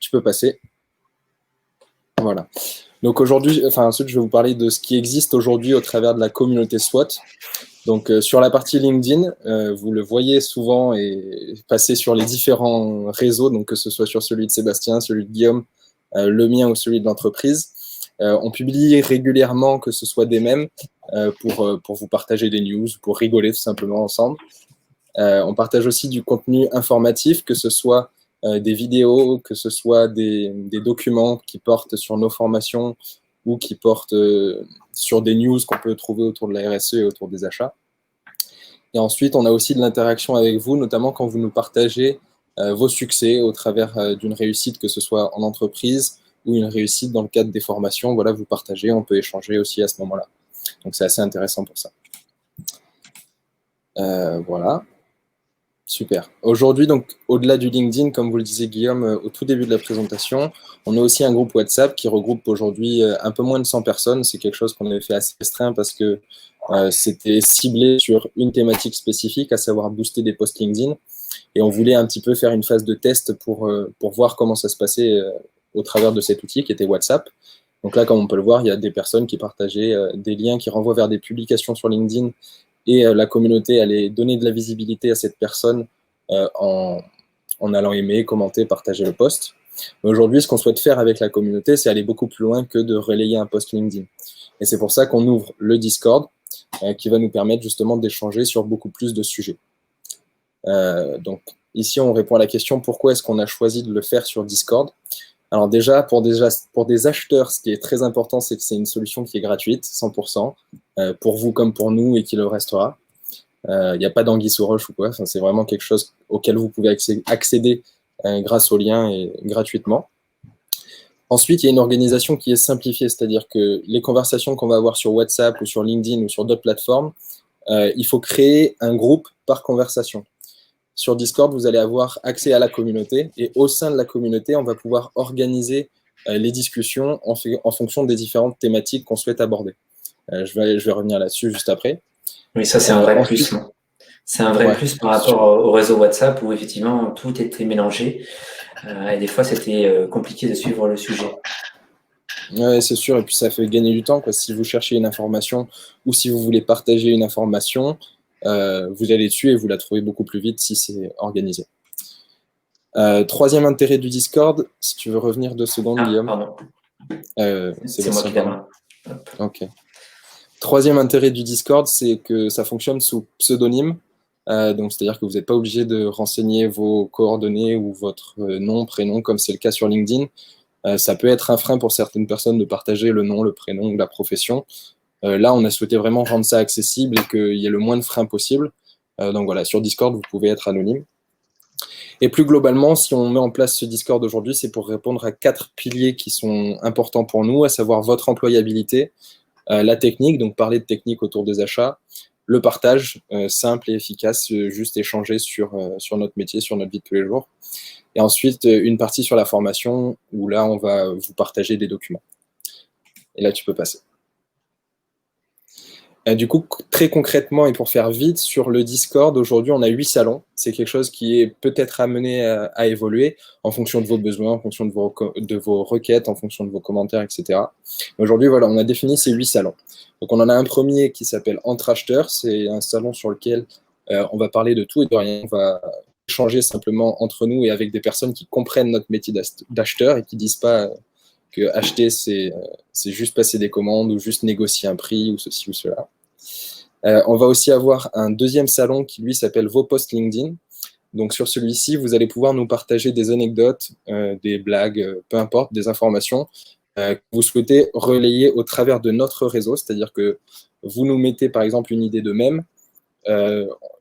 Tu peux passer. Voilà. Donc aujourd'hui, ensuite, je vais vous parler de ce qui existe aujourd'hui au travers de la communauté SWOT. Donc sur la partie LinkedIn, vous le voyez souvent et passer sur les différents réseaux, donc que ce soit sur celui de Sébastien, celui de Guillaume, le mien ou celui de l'entreprise. On publie régulièrement, que ce soit des mèmes, pour vous partager des news, pour rigoler tout simplement ensemble. On partage aussi du contenu informatif, que ce soit des vidéos, que ce soit des documents qui portent sur nos formations ou qui portent sur des news qu'on peut trouver autour de la RSE et autour des achats. Et ensuite, on a aussi de l'interaction avec vous, notamment quand vous nous partagez vos succès au travers d'une réussite, que ce soit en entreprise ou une réussite dans le cadre des formations. Voilà, vous partagez, on peut échanger aussi à ce moment-là. Donc, c'est assez intéressant pour ça. Voilà. Super. Aujourd'hui, donc, au-delà du LinkedIn, comme vous le disiez, Guillaume, au tout début de la présentation, on a aussi un groupe WhatsApp qui regroupe aujourd'hui un peu moins de 100 personnes. C'est quelque chose qu'on avait fait assez restreint parce que c'était ciblé sur une thématique spécifique, à savoir booster des posts LinkedIn. Et on voulait un petit peu faire une phase de test pour voir comment ça se passait au travers de cet outil qui était WhatsApp. Donc là, comme on peut le voir, il y a des personnes qui partageaient des liens qui renvoient vers des publications sur LinkedIn et la communauté allait donner de la visibilité à cette personne en allant aimer, commenter, partager le post. Mais aujourd'hui, ce qu'on souhaite faire avec la communauté, c'est aller beaucoup plus loin que de relayer un post LinkedIn. Et c'est pour ça qu'on ouvre le Discord qui va nous permettre justement d'échanger sur beaucoup plus de sujets. Donc ici, on répond à la question pourquoi est-ce qu'on a choisi de le faire sur Discord. Alors déjà, pour des acheteurs, ce qui est très important, c'est que c'est une solution qui est gratuite, 100%, pour vous comme pour nous et qui le restera. Il n'y a pas d'anguille sous roche ou quoi, enfin, c'est vraiment quelque chose auquel vous pouvez accéder grâce au lien et gratuitement. Ensuite, il y a une organisation qui est simplifiée, c'est-à-dire que les conversations qu'on va avoir sur WhatsApp ou sur LinkedIn ou sur d'autres plateformes, il faut créer un groupe par conversation. Sur Discord, vous allez avoir accès à la communauté et au sein de la communauté, on va pouvoir organiser les discussions en fonction des différentes thématiques qu'on souhaite aborder. Je vais revenir là-dessus juste après. Oui, ça, c'est un vrai plus. C'est un vrai plus par rapport au réseau WhatsApp où effectivement tout était mélangé et des fois c'était compliqué de suivre le sujet. Oui, c'est sûr, et puis ça fait gagner du temps, quoi. Si vous cherchez une information ou si vous voulez partager une information, vous allez dessus et vous la trouvez beaucoup plus vite si c'est organisé. Troisième intérêt du Discord, si tu veux revenir 2 secondes, Guillaume. Pardon. C'est moi qui l'ai. Ok. Troisième intérêt du Discord, c'est que ça fonctionne sous pseudonyme. Donc, c'est-à-dire que vous n'êtes pas obligé de renseigner vos coordonnées ou votre nom, prénom, comme c'est le cas sur LinkedIn. Ça peut être un frein pour certaines personnes de partager le nom, le prénom ou la profession. Là, on a souhaité vraiment rendre ça accessible et qu'il y ait le moins de freins possible. Donc voilà, sur Discord, vous pouvez être anonyme. Et plus globalement, si on met en place ce Discord aujourd'hui, c'est pour répondre à 4 piliers qui sont importants pour nous, à savoir votre employabilité, la technique, donc parler de technique autour des achats, le partage, simple et efficace, juste échanger sur notre métier, sur notre vie de tous les jours. Et ensuite, une partie sur la formation, où là, on va vous partager des documents. Et là, tu peux passer. Du coup, très concrètement, et pour faire vite, sur le Discord, aujourd'hui, on a 8 salons. C'est quelque chose qui est peut-être amené à évoluer en fonction de vos besoins, en fonction de vos requêtes, en fonction de vos commentaires, etc. Aujourd'hui, voilà, on a défini ces 8 salons. Donc, on en a un premier qui s'appelle Entre acheteurs. C'est un salon sur lequel on va parler de tout et de rien. On va échanger simplement entre nous et avec des personnes qui comprennent notre métier d'acheteur et qui ne disent pas que acheter, c'est juste passer des commandes ou juste négocier un prix ou ceci ou cela. On va aussi avoir un deuxième salon qui, lui, s'appelle Vos posts LinkedIn. Donc, sur celui-ci, vous allez pouvoir nous partager des anecdotes, des blagues, peu importe, des informations que vous souhaitez relayer au travers de notre réseau. C'est-à-dire que vous nous mettez, par exemple, une idée de mème.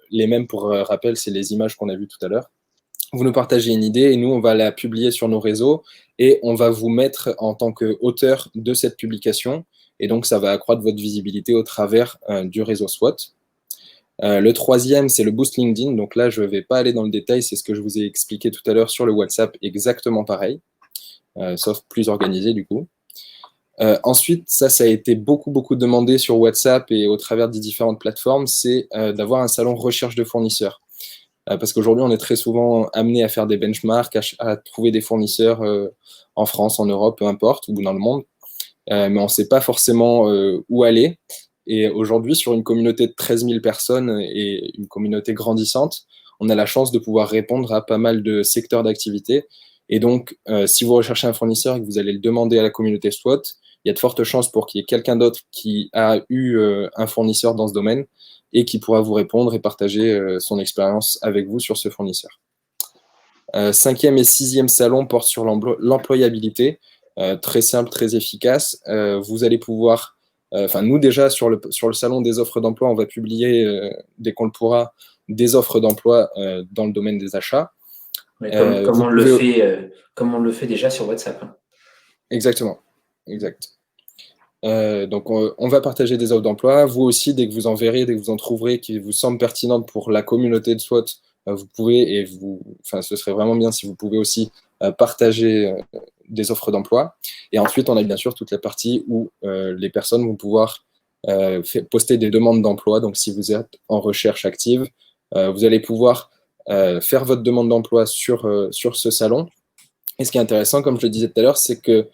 Les mèmes, pour rappel, c'est les images qu'on a vues tout à l'heure. Vous nous partagez une idée et nous, on va la publier sur nos réseaux et on va vous mettre en tant qu'auteur de cette publication. Et donc, ça va accroître votre visibilité au travers du réseau SWOT. Le troisième, c'est le Boost LinkedIn. Donc là, je ne vais pas aller dans le détail. C'est ce que je vous ai expliqué tout à l'heure sur le WhatsApp, exactement pareil, sauf plus organisé du coup. Ensuite, ça a été beaucoup demandé sur WhatsApp et au travers des différentes plateformes, c'est d'avoir un salon recherche de fournisseurs. Parce qu'aujourd'hui, on est très souvent amené à faire des benchmarks, à trouver des fournisseurs en France, en Europe, peu importe, ou dans le monde, mais on ne sait pas forcément où aller. Et aujourd'hui, sur une communauté de 13 000 personnes et une communauté grandissante, on a la chance de pouvoir répondre à pas mal de secteurs d'activité. Et donc, si vous recherchez un fournisseur et que vous allez le demander à la communauté SWOT, il y a de fortes chances pour qu'il y ait quelqu'un d'autre qui a eu un fournisseur dans ce domaine et qui pourra vous répondre et partager son expérience avec vous sur ce fournisseur. 5e et 6e salon portent sur l'employabilité. Très simple, très efficace. Vous allez pouvoir, nous déjà sur le salon des offres d'emploi, on va publier dès qu'on le pourra des offres d'emploi dans le domaine des achats. Comme on le fait déjà sur WhatsApp. Hein. Exactement, exact. Donc on va partager des offres d'emploi. Vous aussi, dès que vous en verrez, dès que vous en trouverez qui vous semblent pertinentes pour la communauté de SWOT, vous pouvez, ce serait vraiment bien si vous pouvez aussi partager des offres d'emploi. Et ensuite, on a bien sûr toute la partie où les personnes vont pouvoir poster des demandes d'emploi. Donc si vous êtes en recherche active, vous allez pouvoir faire votre demande d'emploi sur ce salon. Et ce qui est intéressant, comme je le disais tout à l'heure, c'est que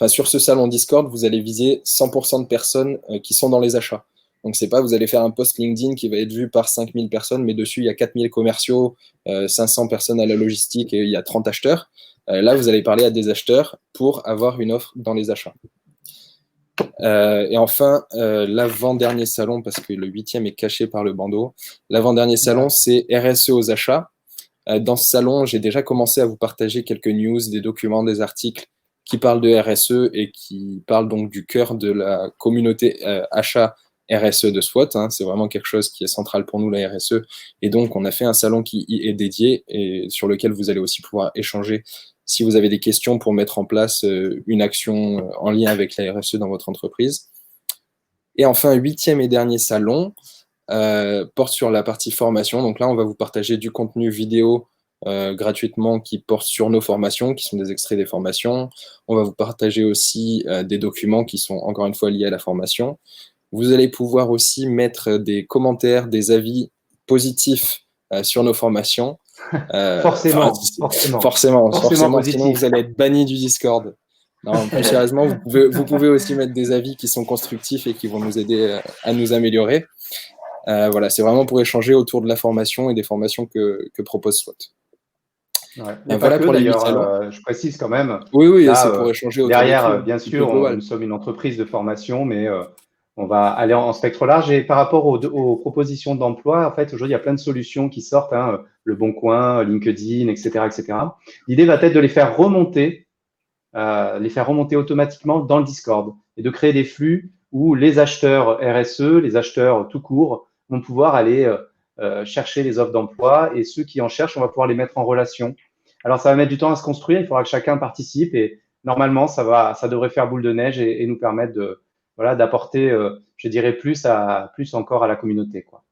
sur ce salon Discord, vous allez viser 100% de personnes qui sont dans les achats. Donc, c'est pas vous allez faire un post LinkedIn qui va être vu par 5000 personnes, mais dessus, il y a 4000 commerciaux, 500 personnes à la logistique et il y a 30 acheteurs. Là, vous allez parler à des acheteurs pour avoir une offre dans les achats. Et enfin, l'avant-dernier salon, parce que le 8e est caché par le bandeau, l'avant-dernier salon, c'est RSE aux achats. Dans ce salon, j'ai déjà commencé à vous partager quelques news, des documents, des articles qui parlent de RSE et qui parlent donc du cœur de la communauté achat RSE de SWOT. Hein. C'est vraiment quelque chose qui est central pour nous, la RSE. Et donc, on a fait un salon qui y est dédié et sur lequel vous allez aussi pouvoir échanger si vous avez des questions pour mettre en place une action en lien avec la RSE dans votre entreprise. Et enfin, 8e et dernier salon porte sur la partie formation. Donc là, on va vous partager du contenu vidéo gratuitement qui porte sur nos formations, qui sont des extraits des formations. On va vous partager aussi des documents qui sont encore une fois liés à la formation. Vous allez pouvoir aussi mettre des commentaires, des avis positifs sur nos formations. Forcément, sinon vous allez être banni du Discord. Non, plus sérieusement, vous pouvez aussi mettre des avis qui sont constructifs et qui vont nous aider à nous améliorer. Voilà, c'est vraiment pour échanger autour de la formation et des formations que propose SWOT. Ouais. Voilà pour les 8 salons. Je précise quand même. Oui, là, c'est pour échanger autour derrière, bien sûr, nous sommes une entreprise de formation, mais on va aller en spectre large. Et par rapport aux propositions d'emploi, en fait, aujourd'hui, il y a plein de solutions qui sortent, hein, Le Bon Coin, LinkedIn, etc., etc. L'idée va être de les faire remonter automatiquement dans le Discord et de créer des flux où les acheteurs RSE, les acheteurs tout court, vont pouvoir aller chercher les offres d'emploi et ceux qui en cherchent, on va pouvoir les mettre en relation. Alors, ça va mettre du temps à se construire, il faudra que chacun participe et normalement, ça devrait faire boule de neige et nous permettre d'apporter, je dirais, plus encore à la communauté, quoi.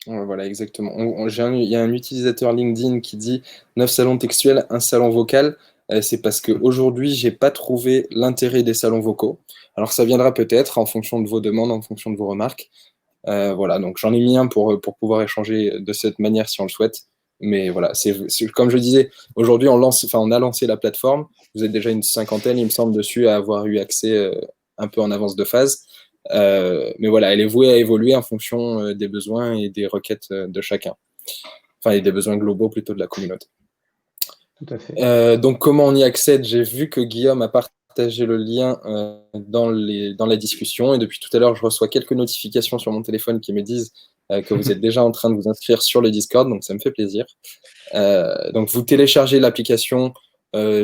Voilà, exactement. Il y a un utilisateur LinkedIn qui dit 9 salons textuels, un salon vocal. C'est parce qu'aujourd'hui, je n'ai pas trouvé l'intérêt des salons vocaux. Alors, ça viendra peut-être en fonction de vos demandes, en fonction de vos remarques. Voilà, donc j'en ai mis un pour pouvoir échanger de cette manière si on le souhaite. Mais voilà, c'est comme je disais, aujourd'hui, on a lancé la plateforme. Vous êtes déjà une cinquantaine, il me semble, dessus à avoir eu accès un peu en avance de phase. Mais voilà, elle est vouée à évoluer en fonction des besoins et des requêtes de chacun. Enfin, et des besoins globaux plutôt de la communauté. Tout à fait. Donc, comment on y accède? J'ai vu que Guillaume a partagé le lien dans la discussion. Et depuis tout à l'heure, je reçois quelques notifications sur mon téléphone qui me disent que vous êtes déjà en train de vous inscrire sur le Discord. Donc, ça me fait plaisir. Donc, vous téléchargez l'application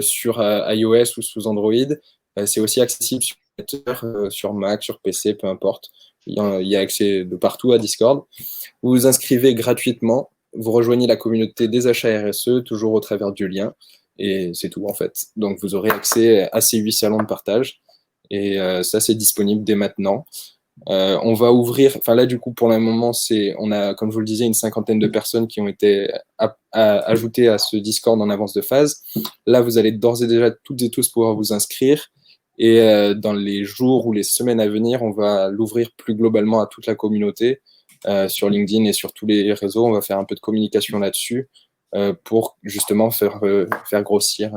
sur iOS ou sous Android. C'est aussi accessible sur Mac, sur PC, peu importe. Il y a accès de partout à Discord. Vous vous inscrivez gratuitement. Vous rejoignez la communauté des achats RSE, toujours au travers du lien. Et c'est tout, en fait. Donc, vous aurez accès à ces 8 salons de partage. Et ça, c'est disponible dès maintenant. On va ouvrir, là, du coup, pour le moment, on a, comme je vous le disais, une cinquantaine de personnes qui ont été ajoutées à ce Discord en avance de phase. Là, vous allez d'ores et déjà toutes et tous pouvoir vous inscrire. Et dans les jours ou les semaines à venir, on va l'ouvrir plus globalement à toute la communauté. Sur LinkedIn et sur tous les réseaux, on va faire un peu de communication là-dessus pour justement faire grossir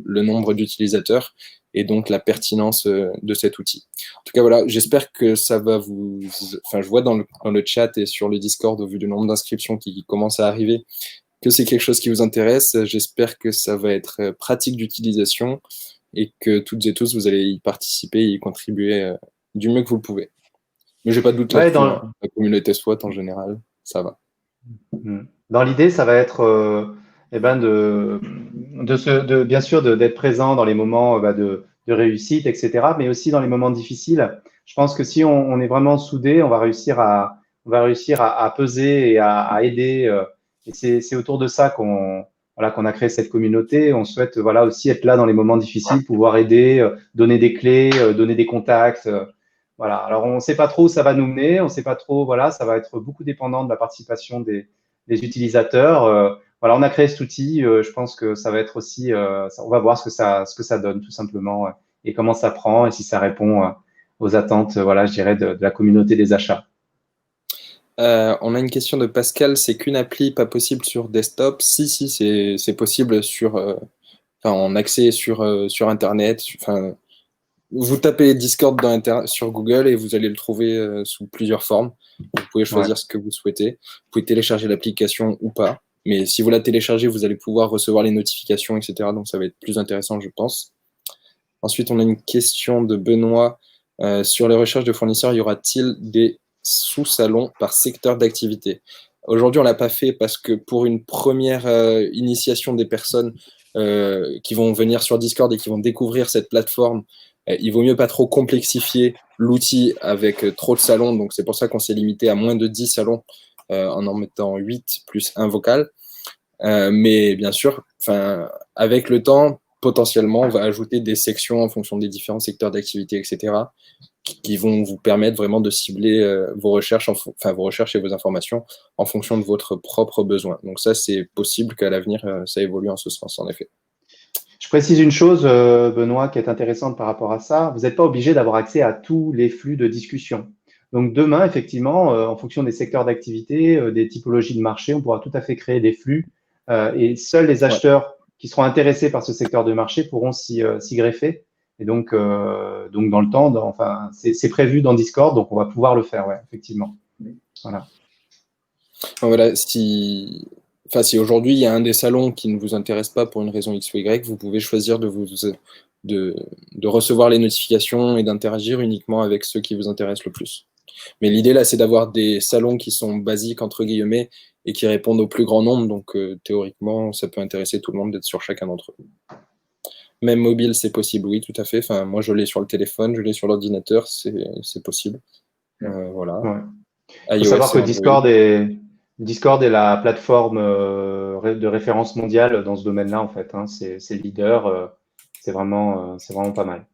le nombre d'utilisateurs et donc la pertinence de cet outil. En tout cas, voilà, j'espère que ça va vous... Enfin, je vois dans le chat et sur le Discord, au vu du nombre d'inscriptions qui commencent à arriver, que c'est quelque chose qui vous intéresse. J'espère que ça va être pratique d'utilisation et que toutes et tous, vous allez y participer et y contribuer du mieux que vous le pouvez. Mais j'ai pas de doute là-dessus. La communauté SWOT en général, ça va. Dans l'idée, ça va être bien sûr, d'être présent dans les moments de réussite, etc., mais aussi dans les moments difficiles. Je pense que si on est vraiment soudé, on va réussir à peser et à aider. Et c'est autour de ça qu'on a créé cette communauté. On souhaite voilà aussi être là dans les moments difficiles, pouvoir aider, donner des clés, donner des contacts. Voilà. Alors on ne sait pas trop où ça va nous mener, on ne sait pas trop. Voilà, ça va être beaucoup dépendant de la participation des utilisateurs. Voilà, on a créé cet outil. Je pense que ça va être aussi. On va voir ce que ça donne tout simplement et comment ça prend et si ça répond aux attentes. Voilà, je dirais de la communauté des achats. On a une question de Pascal, c'est qu'une appli pas possible sur desktop? Si, c'est possible en accès sur Internet. Vous tapez Discord sur Google et vous allez le trouver sous plusieurs formes. Vous pouvez choisir ce que vous souhaitez. Vous pouvez télécharger l'application ou pas. Mais si vous la téléchargez, vous allez pouvoir recevoir les notifications, etc. Donc ça va être plus intéressant, je pense. Ensuite, on a une question de Benoît. Sur les recherches de fournisseurs, y aura-t-il des sous-salons par secteur d'activité? Aujourd'hui, on ne l'a pas fait parce que pour une première initiation des personnes qui vont venir sur Discord et qui vont découvrir cette plateforme, il vaut mieux pas trop complexifier l'outil avec trop de salons. Donc, c'est pour ça qu'on s'est limité à moins de 10 salons en mettant 8 plus un vocal. Mais bien sûr, avec le temps, potentiellement, on va ajouter des sections en fonction des différents secteurs d'activité, etc., qui vont vous permettre vraiment de cibler vos recherches, vos recherches et vos informations en fonction de votre propre besoin. Donc ça, c'est possible qu'à l'avenir, ça évolue en ce sens, en effet. Je précise une chose, Benoît, qui est intéressante par rapport à ça. Vous n'êtes pas obligé d'avoir accès à tous les flux de discussion. Donc demain, effectivement, en fonction des secteurs d'activité, des typologies de marché, on pourra tout à fait créer des flux et seuls les acheteurs qui seront intéressés par ce secteur de marché pourront s'y greffer. Et donc dans le temps, c'est prévu dans Discord, donc on va pouvoir le faire, ouais, effectivement. Voilà. Voilà, si aujourd'hui il y a un des salons qui ne vous intéresse pas pour une raison X ou Y, vous pouvez choisir de recevoir les notifications et d'interagir uniquement avec ceux qui vous intéressent le plus. Mais l'idée là, c'est d'avoir des salons qui sont basiques, entre guillemets, et qui répondent au plus grand nombre. Donc théoriquement, ça peut intéresser tout le monde d'être sur chacun d'entre eux. Même mobile, c'est possible, oui, tout à fait. Moi, je l'ai sur le téléphone, je l'ai sur l'ordinateur, c'est possible. Voilà. Ouais. Il faut savoir que Discord est la plateforme de référence mondiale dans ce domaine-là, en fait. Hein. C'est leader, c'est vraiment pas mal.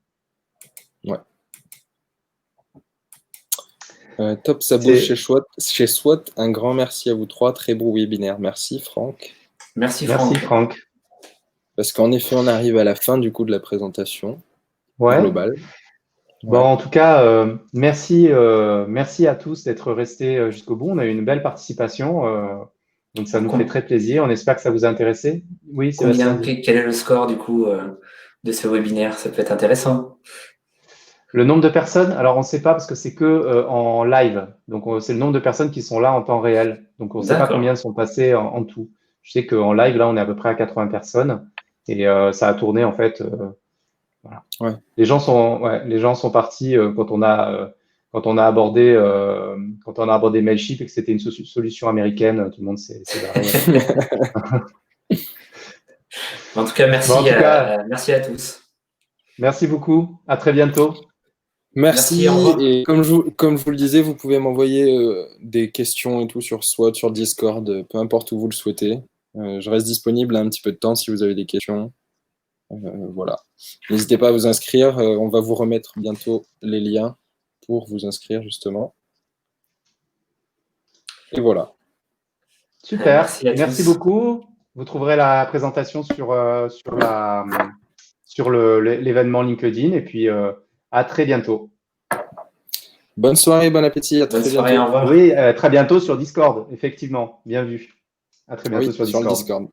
Ouais. Top, ça bouge chez SWOT. Un grand merci à vous trois. Très beau webinaire. Merci, Franck. Merci, Franck. Parce qu'en effet, on arrive à la fin du coup de la présentation globale. Bon, en tout cas, merci à tous d'être restés jusqu'au bout. On a eu une belle participation, donc ça nous fait très plaisir. On espère que ça vous a intéressé. Oui, Sébastien. Quel est le score du coup de ce webinaire? Ça peut être intéressant. Le nombre de personnes, alors on ne sait pas parce que c'est que en live. Donc c'est le nombre de personnes qui sont là en temps réel. Donc on ne sait pas combien sont passées en tout. Je sais qu'en live, là, on est à peu près à 80 personnes et ça a tourné en fait. Voilà. Ouais. Les gens sont partis quand on a abordé Mailchimp et que c'était une solution américaine. Tout le monde s'est barré. En tout cas, merci à tous. Merci beaucoup. À très bientôt. Merci. Et comme je vous le disais, vous pouvez m'envoyer des questions et tout sur SWOT, sur Discord, peu importe où vous le souhaitez. Je reste disponible un petit peu de temps si vous avez des questions. Voilà. N'hésitez pas à vous inscrire. On va vous remettre bientôt les liens pour vous inscrire justement. Et voilà. Super. Merci beaucoup. Vous trouverez la présentation sur l'événement LinkedIn et puis à très bientôt. Bonne soirée, bon appétit. À très bientôt. Soirée, au revoir. Oui, très bientôt sur Discord, effectivement. Bien vu. À très bientôt sur Discord.